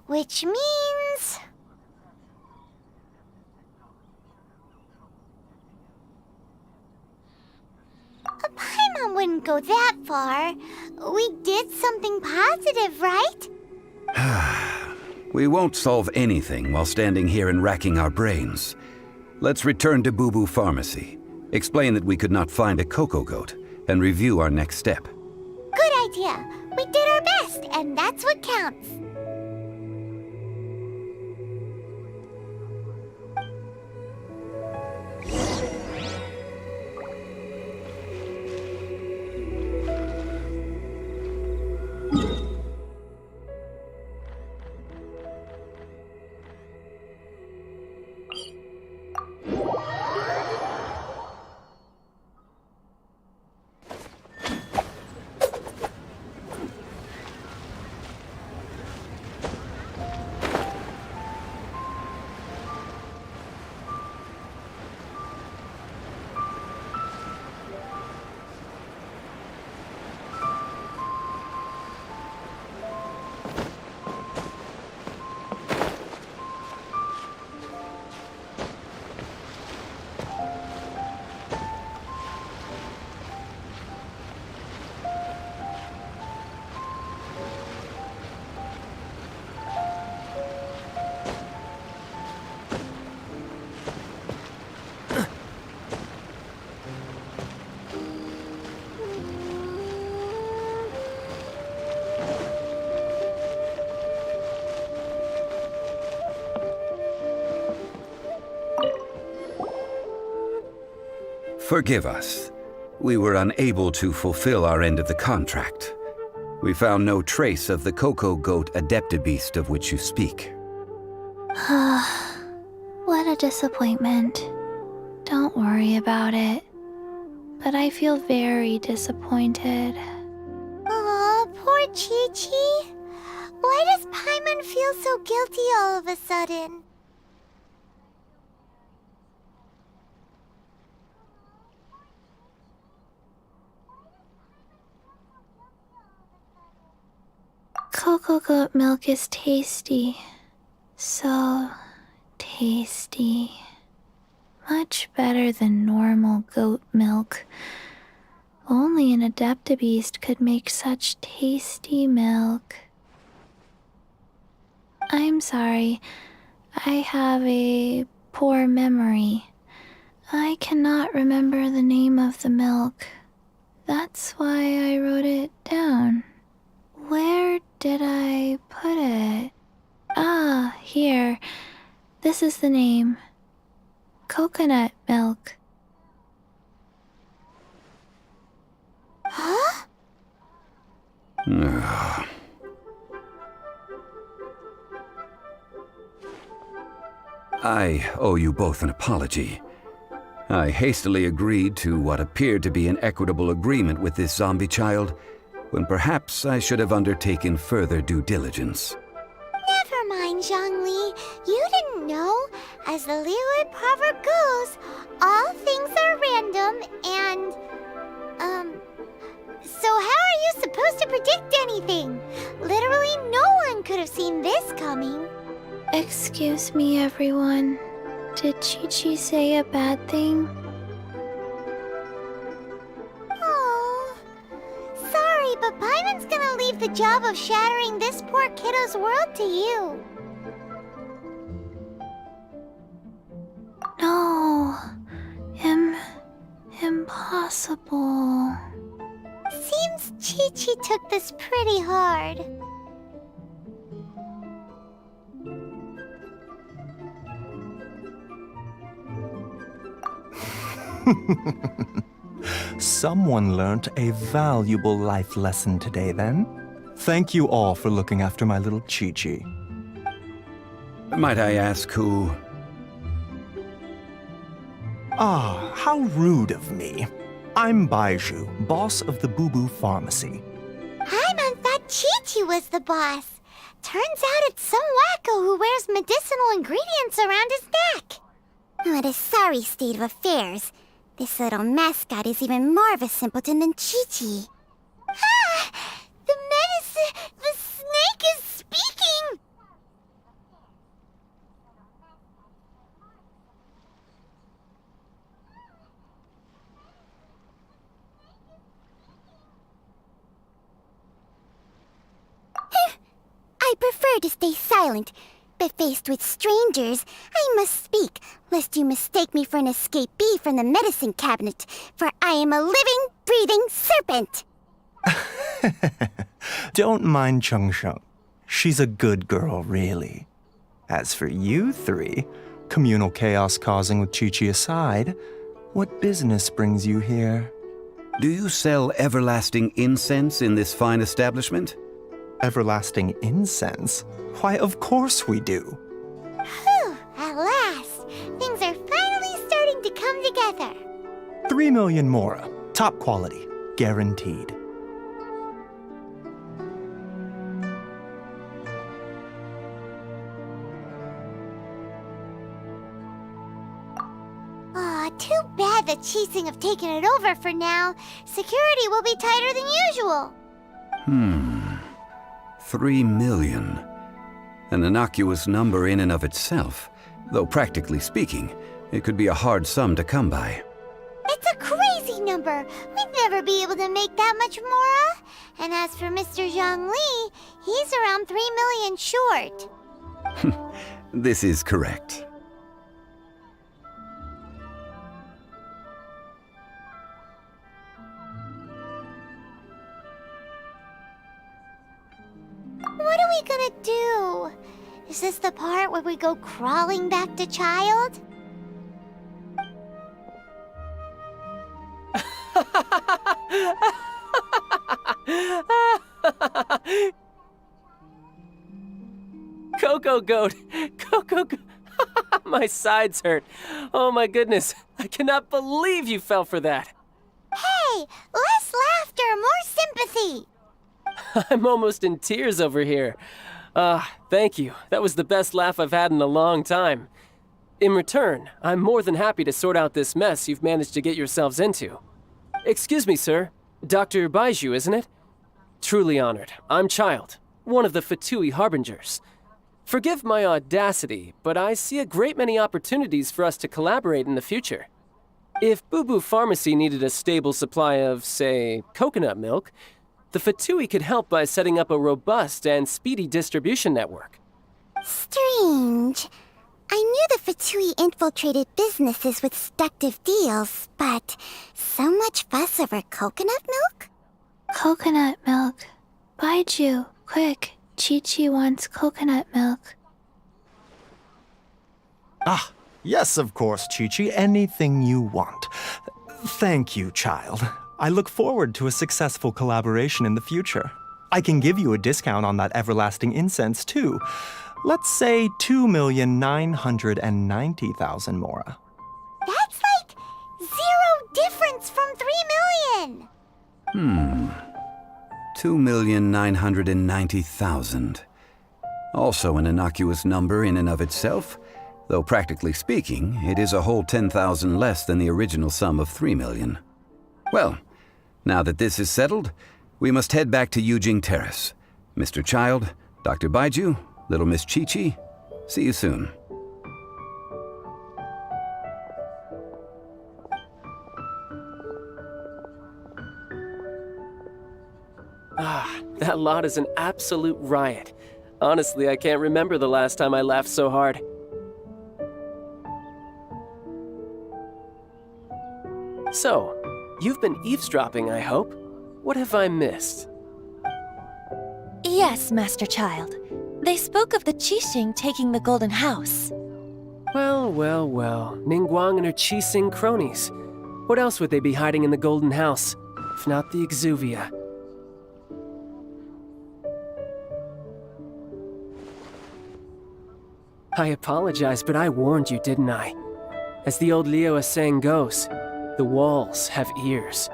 Speaker 2: Which means... Paimon wouldn't go that far. We did something positive, right?
Speaker 3: We won't solve anything while standing here and racking our brains. Let's return to Boo Boo Pharmacy, explain that we could not find a Coco Goat, and review our next step.
Speaker 2: Good idea. We did our best, and that's what counts.
Speaker 3: Forgive us. We were unable to fulfill our end of the contract. We found no trace of the Coco Goat Adeptabeast of which you speak.
Speaker 12: What a disappointment. Don't worry about it. But I feel very disappointed.
Speaker 2: Aw, poor Chi-Chi. Why does Paimon feel so guilty all of a sudden?
Speaker 12: Coco Goat milk is tasty. So tasty. Much better than normal goat milk. Only an Adeptabeast could make such tasty milk. I'm sorry. I have a poor memory. I cannot remember the name of the milk. That's why I wrote it down. Where did I put it? Ah, here. This is the name. Coconut milk.
Speaker 2: Huh?
Speaker 3: I owe you both an apology. I hastily agreed to what appeared to be an equitable agreement with this zombie child, when perhaps I should have undertaken further due diligence.
Speaker 2: Never mind, Zhongli. You didn't know. As the Liyue proverb goes, all things are random and... So how are you supposed to predict anything? Literally no one could have seen this coming.
Speaker 12: Excuse me, everyone. Did Chi-Chi say a bad thing?
Speaker 2: Oh, sorry, but Paimon's gonna leave the job of shattering this poor kiddo's world to you.
Speaker 12: No. Impossible.
Speaker 2: Seems Chi-Chi took this pretty hard.
Speaker 14: Someone learnt a valuable life lesson today, then. Thank you all for looking after my little Chi-Chi.
Speaker 3: Might I ask who?
Speaker 14: Ah, how rude of me. I'm Baiju, boss of the Boo Boo Pharmacy.
Speaker 2: Paimon thought Chi-Chi was the boss. Turns out it's some wacko who wears medicinal ingredients around his neck.
Speaker 4: What a sorry state of affairs. This little mascot is even more of a simpleton than Chi-Chi.
Speaker 2: Ah! The snake is speaking!
Speaker 4: I prefer to stay silent, but faced with strangers, I must speak, lest you mistake me for an escapee from the medicine cabinet, for I am a living, breathing serpent!
Speaker 14: Don't mind Chung Sheng. She's a good girl, really. As for you three, communal chaos causing with Chi-Chi aside, what business brings you here?
Speaker 3: Do you sell everlasting incense in this fine establishment?
Speaker 14: Everlasting incense? Why, of course we do.
Speaker 2: Whew, at last. Things are finally starting to come together.
Speaker 14: 3 million mora. Top quality. Guaranteed.
Speaker 2: Aw, too bad the Chising have taken it over for now. Security will be tighter than usual.
Speaker 3: 3 million. An innocuous number in and of itself, though practically speaking, it could be a hard sum to come by.
Speaker 2: It's a crazy number. We'd never be able to make that much mora. And as for Mr. Zhang Li, he's around 3 million short.
Speaker 3: This is correct.
Speaker 2: What are we gonna do? Is this the part where we go crawling back to child?
Speaker 5: Coco Goat! Coco Goat! My sides hurt. Oh my goodness. I cannot believe you fell for that.
Speaker 2: Hey, less laughter, more sympathy.
Speaker 5: I'm almost in tears over here. Thank you. That was the best laugh I've had in a long time. In return, I'm more than happy to sort out this mess you've managed to get yourselves into. Excuse me, sir. Dr. Baiju, isn't it? Truly honored. I'm Child, one of the Fatui Harbingers. Forgive my audacity, but I see a great many opportunities for us to collaborate in the future. If Boo Boo Pharmacy needed a stable supply of, say, coconut milk, the Fatui could help by setting up a robust and speedy distribution network.
Speaker 4: Strange. I knew the Fatui infiltrated businesses with seductive deals, but so much fuss over coconut milk?
Speaker 12: Coconut milk. Baiju, quick. Chi-Chi wants coconut milk.
Speaker 14: Ah, yes, of course, Chi-Chi. Anything you want. Thank you, child. I look forward to a successful collaboration in the future. I can give you a discount on that everlasting incense, too. Let's say 2,990,000 mora.
Speaker 2: That's like 0 difference from 3 million.
Speaker 3: 2,990,000. Also an innocuous number in and of itself, though practically speaking, it is a whole 10,000 less than the original sum of 3 million. Well, now that this is settled, we must head back to Yujing Terrace. Mr. Child, Dr. Baiju, little Miss Chi-Chi, see you soon.
Speaker 5: That lot is an absolute riot. Honestly, I can't remember the last time I laughed so hard. So, you've been eavesdropping, I hope? What have I missed?
Speaker 15: Yes, Master Child. They spoke of the Qixing taking the Golden House.
Speaker 5: Well, well, well. Ningguang and her Qixing cronies. What else would they be hiding in the Golden House, if not the Exuvia? I apologize, but I warned you, didn't I? As the old Liyue saying goes, the walls have ears.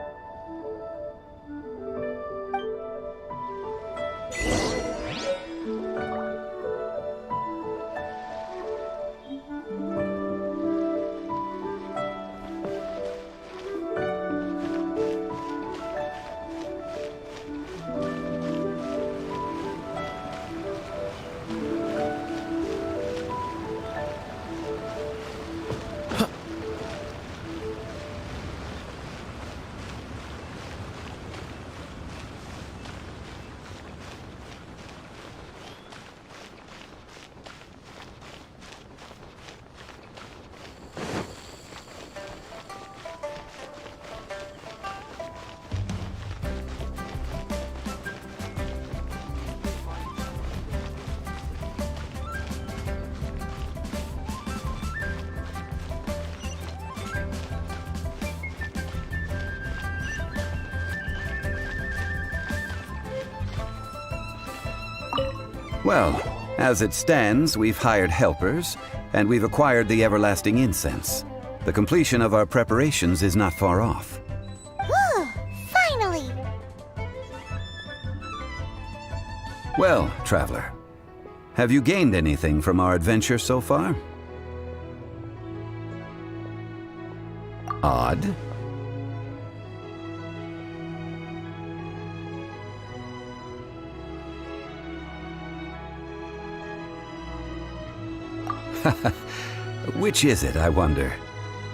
Speaker 3: Well, as it stands, we've hired helpers, and we've acquired the everlasting incense. The completion of our preparations is not far off.
Speaker 2: Finally!
Speaker 3: Well, traveler, have you gained anything from our adventure so far? Odd. Which is it, I wonder?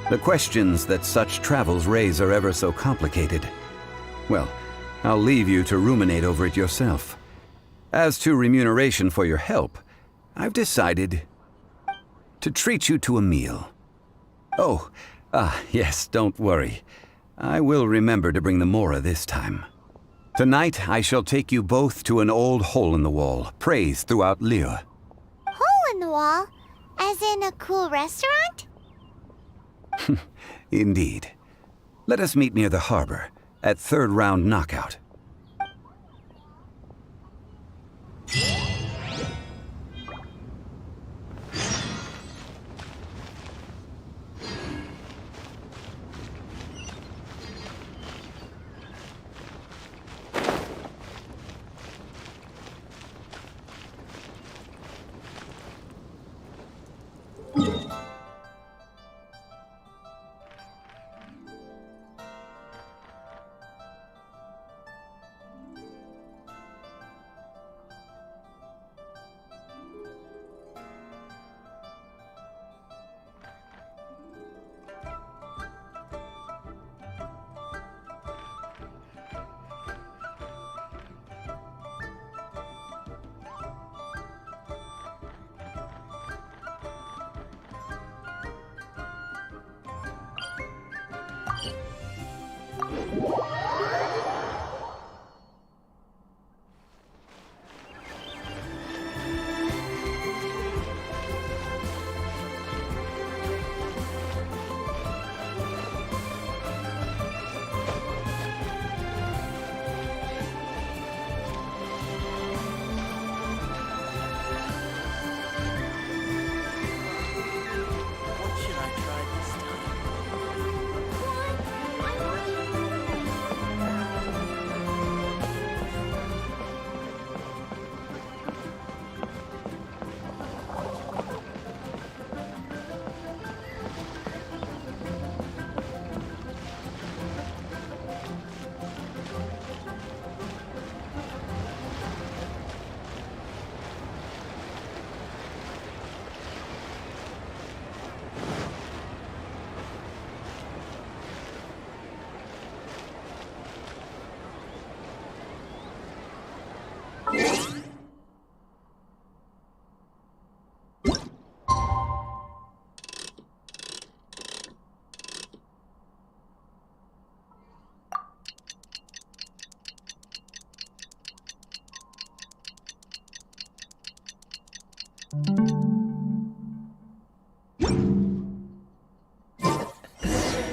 Speaker 3: The questions that such travels raise are ever so complicated. Well, I'll leave you to ruminate over it yourself. As to remuneration for your help, I've decided to treat you to a meal. Oh, yes, don't worry. I will remember to bring the Mora this time. Tonight, I shall take you both to an old hole-in-the-wall, praised throughout Liyue.
Speaker 2: Hole in the wall? As in a cool restaurant?
Speaker 3: Indeed. Let us meet near the harbor, at third round knockout.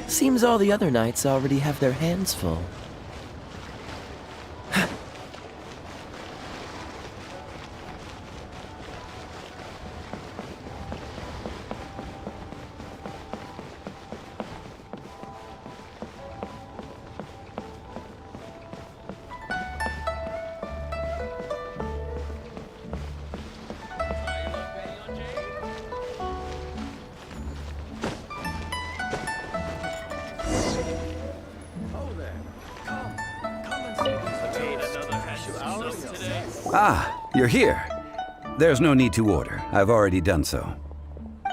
Speaker 6: Seems all the other knights already have their hands full.
Speaker 3: Ah, you're here. There's no need to order. I've already done so.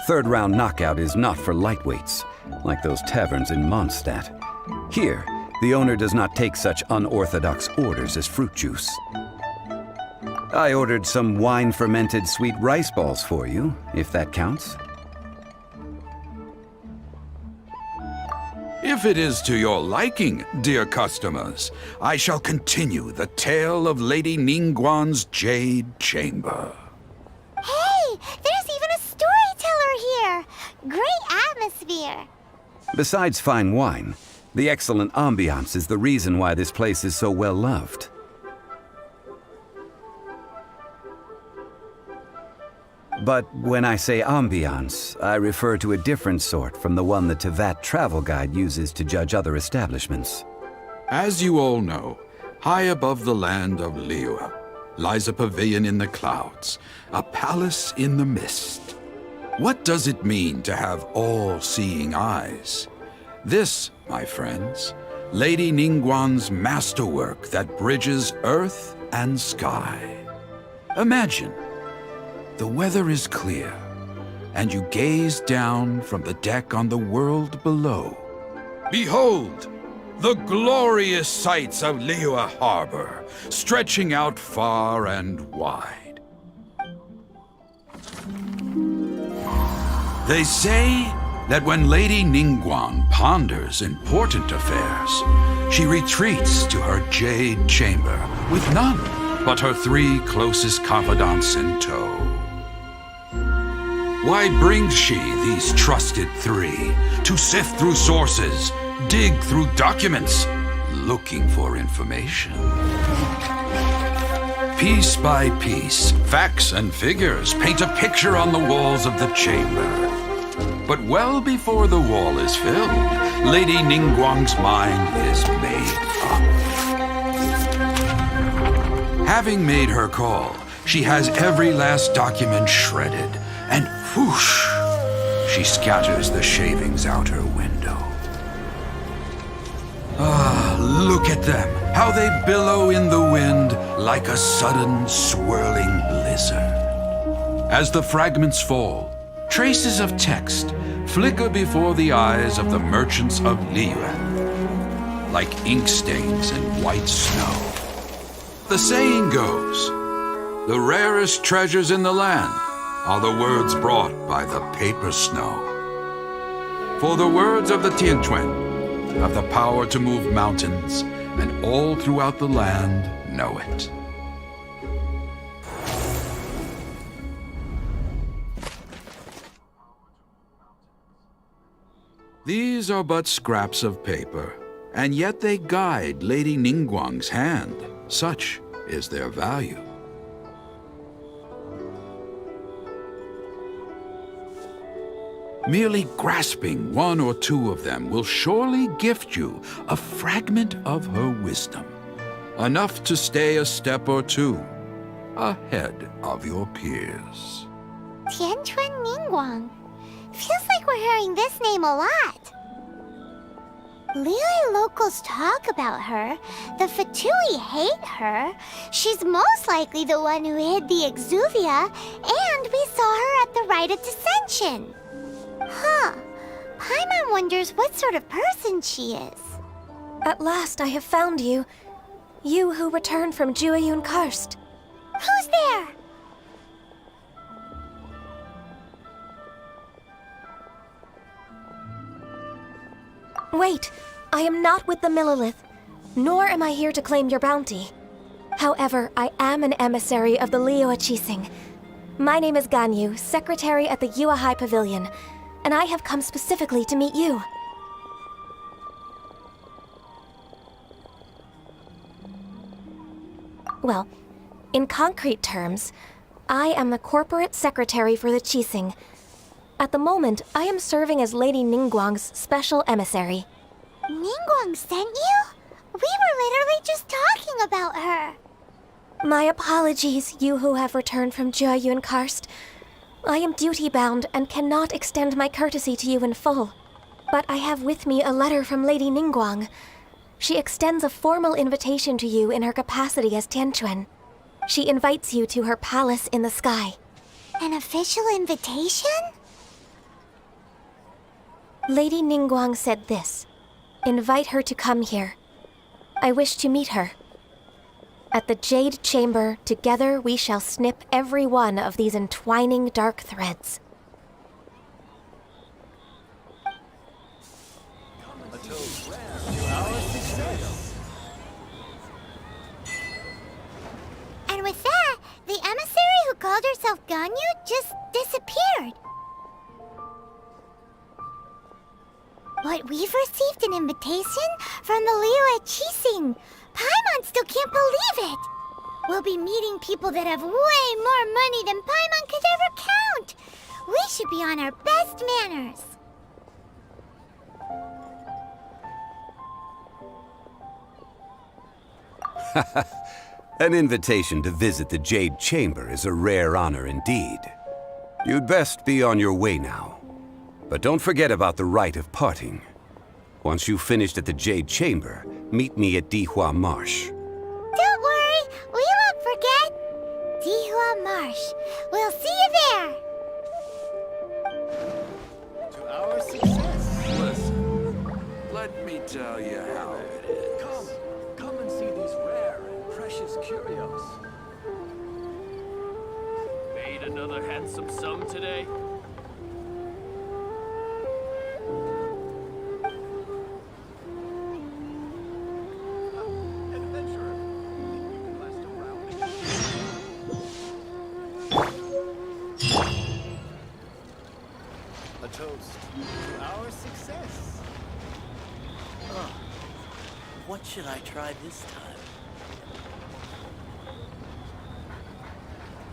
Speaker 3: Third round knockout is not for lightweights, like those taverns in Mondstadt. Here, the owner does not take such unorthodox orders as fruit juice. I ordered some wine-fermented sweet rice balls for you, if that counts.
Speaker 16: If it is to your liking, dear customers, I shall continue the tale of Lady Ningguang's Jade Chamber.
Speaker 2: Hey, there's even a storyteller here! Great atmosphere!
Speaker 3: Besides fine wine, the excellent ambiance is the reason why this place is so well loved. But when I say ambiance, I refer to a different sort from the one the Tevat travel guide uses to judge other establishments.
Speaker 16: As you all know, high above the land of Liyue lies a pavilion in the clouds, a palace in the mist. What does it mean to have all-seeing eyes? This, my friends, Lady Ningguang's masterwork that bridges earth and sky. Imagine, the weather is clear, and you gaze down from the deck on the world below. Behold, the glorious sights of Liyue Harbor, stretching out far and wide. They say that when Lady Ningguang ponders important affairs, she retreats to her jade chamber with none but her 3 closest confidants in tow. Why brings she these trusted 3 to sift through sources, dig through documents, looking for information? Piece by piece, facts and figures paint a picture on the walls of the chamber. But well before the wall is filled, Lady Ningguang's mind is made up. Having made her call, she has every last document shredded, and whoosh, she scatters the shavings out her window. Ah, look at them, how they billow in the wind like a sudden swirling blizzard. As the fragments fall, traces of text flicker before the eyes of the merchants of Liyue, like ink stains in white snow. The saying goes, the rarest treasures in the land are the words brought by the paper snow. For the words of the Tianquan have the power to move mountains, and all throughout the land know it. These are but scraps of paper, and yet they guide Lady Ningguang's hand. Such is their value. Merely grasping 1 or 2 of them will surely gift you a fragment of her wisdom, enough to stay a step or 2 ahead of your peers.
Speaker 2: Tianquan Ningguang. Feels like we're hearing this name a lot. Liyue locals talk about her. The Fatui hate her. She's most likely the one who hid the Exuvia, and we saw her at the Rite of Dissension. Huh. Paimon wonders what sort of person she is.
Speaker 15: At last I have found you. You who returned from Jueyun Karst.
Speaker 2: Who's there?
Speaker 15: Wait, I am not with the Millelith, nor am I here to claim your bounty. However, I am an emissary of the Liyue Qixing. My name is Ganyu, secretary at the Yuehai Pavilion, and I have come specifically to meet you. Well, in concrete terms, I am the corporate secretary for the Qixing. At the moment, I am serving as Lady Ningguang's special emissary.
Speaker 2: Ningguang sent you? We were literally just talking about her.
Speaker 15: My apologies, you who have returned from Jiayuan Karst. I am duty-bound and cannot extend my courtesy to you in full. But I have with me a letter from Lady Ningguang. She extends a formal invitation to you in her capacity as Tianquan. She invites you to her palace in the sky.
Speaker 2: An official invitation?
Speaker 15: Lady Ningguang said this. Invite her to come here. I wish to meet her. At the Jade Chamber, together we shall snip every one of these entwining dark threads.
Speaker 2: And with that, the emissary who called herself Ganyu just disappeared. But we've received an invitation from the Liyue Qixing. Paimon still can't believe it. We'll be meeting people that have way more money than Paimon could ever count. We should be on our best manners.
Speaker 3: An invitation to visit the Jade Chamber is a rare honor indeed. You'd best be on your way now. But don't forget about the rite of parting. Once you've finished at the Jade Chamber, meet me at Dihua Marsh.
Speaker 2: Don't worry, we won't forget. Dihua Marsh. We'll see you there.
Speaker 7: To our success.
Speaker 16: Listen, let me tell you how it is.
Speaker 7: Come and see these rare and precious curios.
Speaker 5: Made another handsome sum today?
Speaker 7: A toast to our success.
Speaker 6: What should I try this time?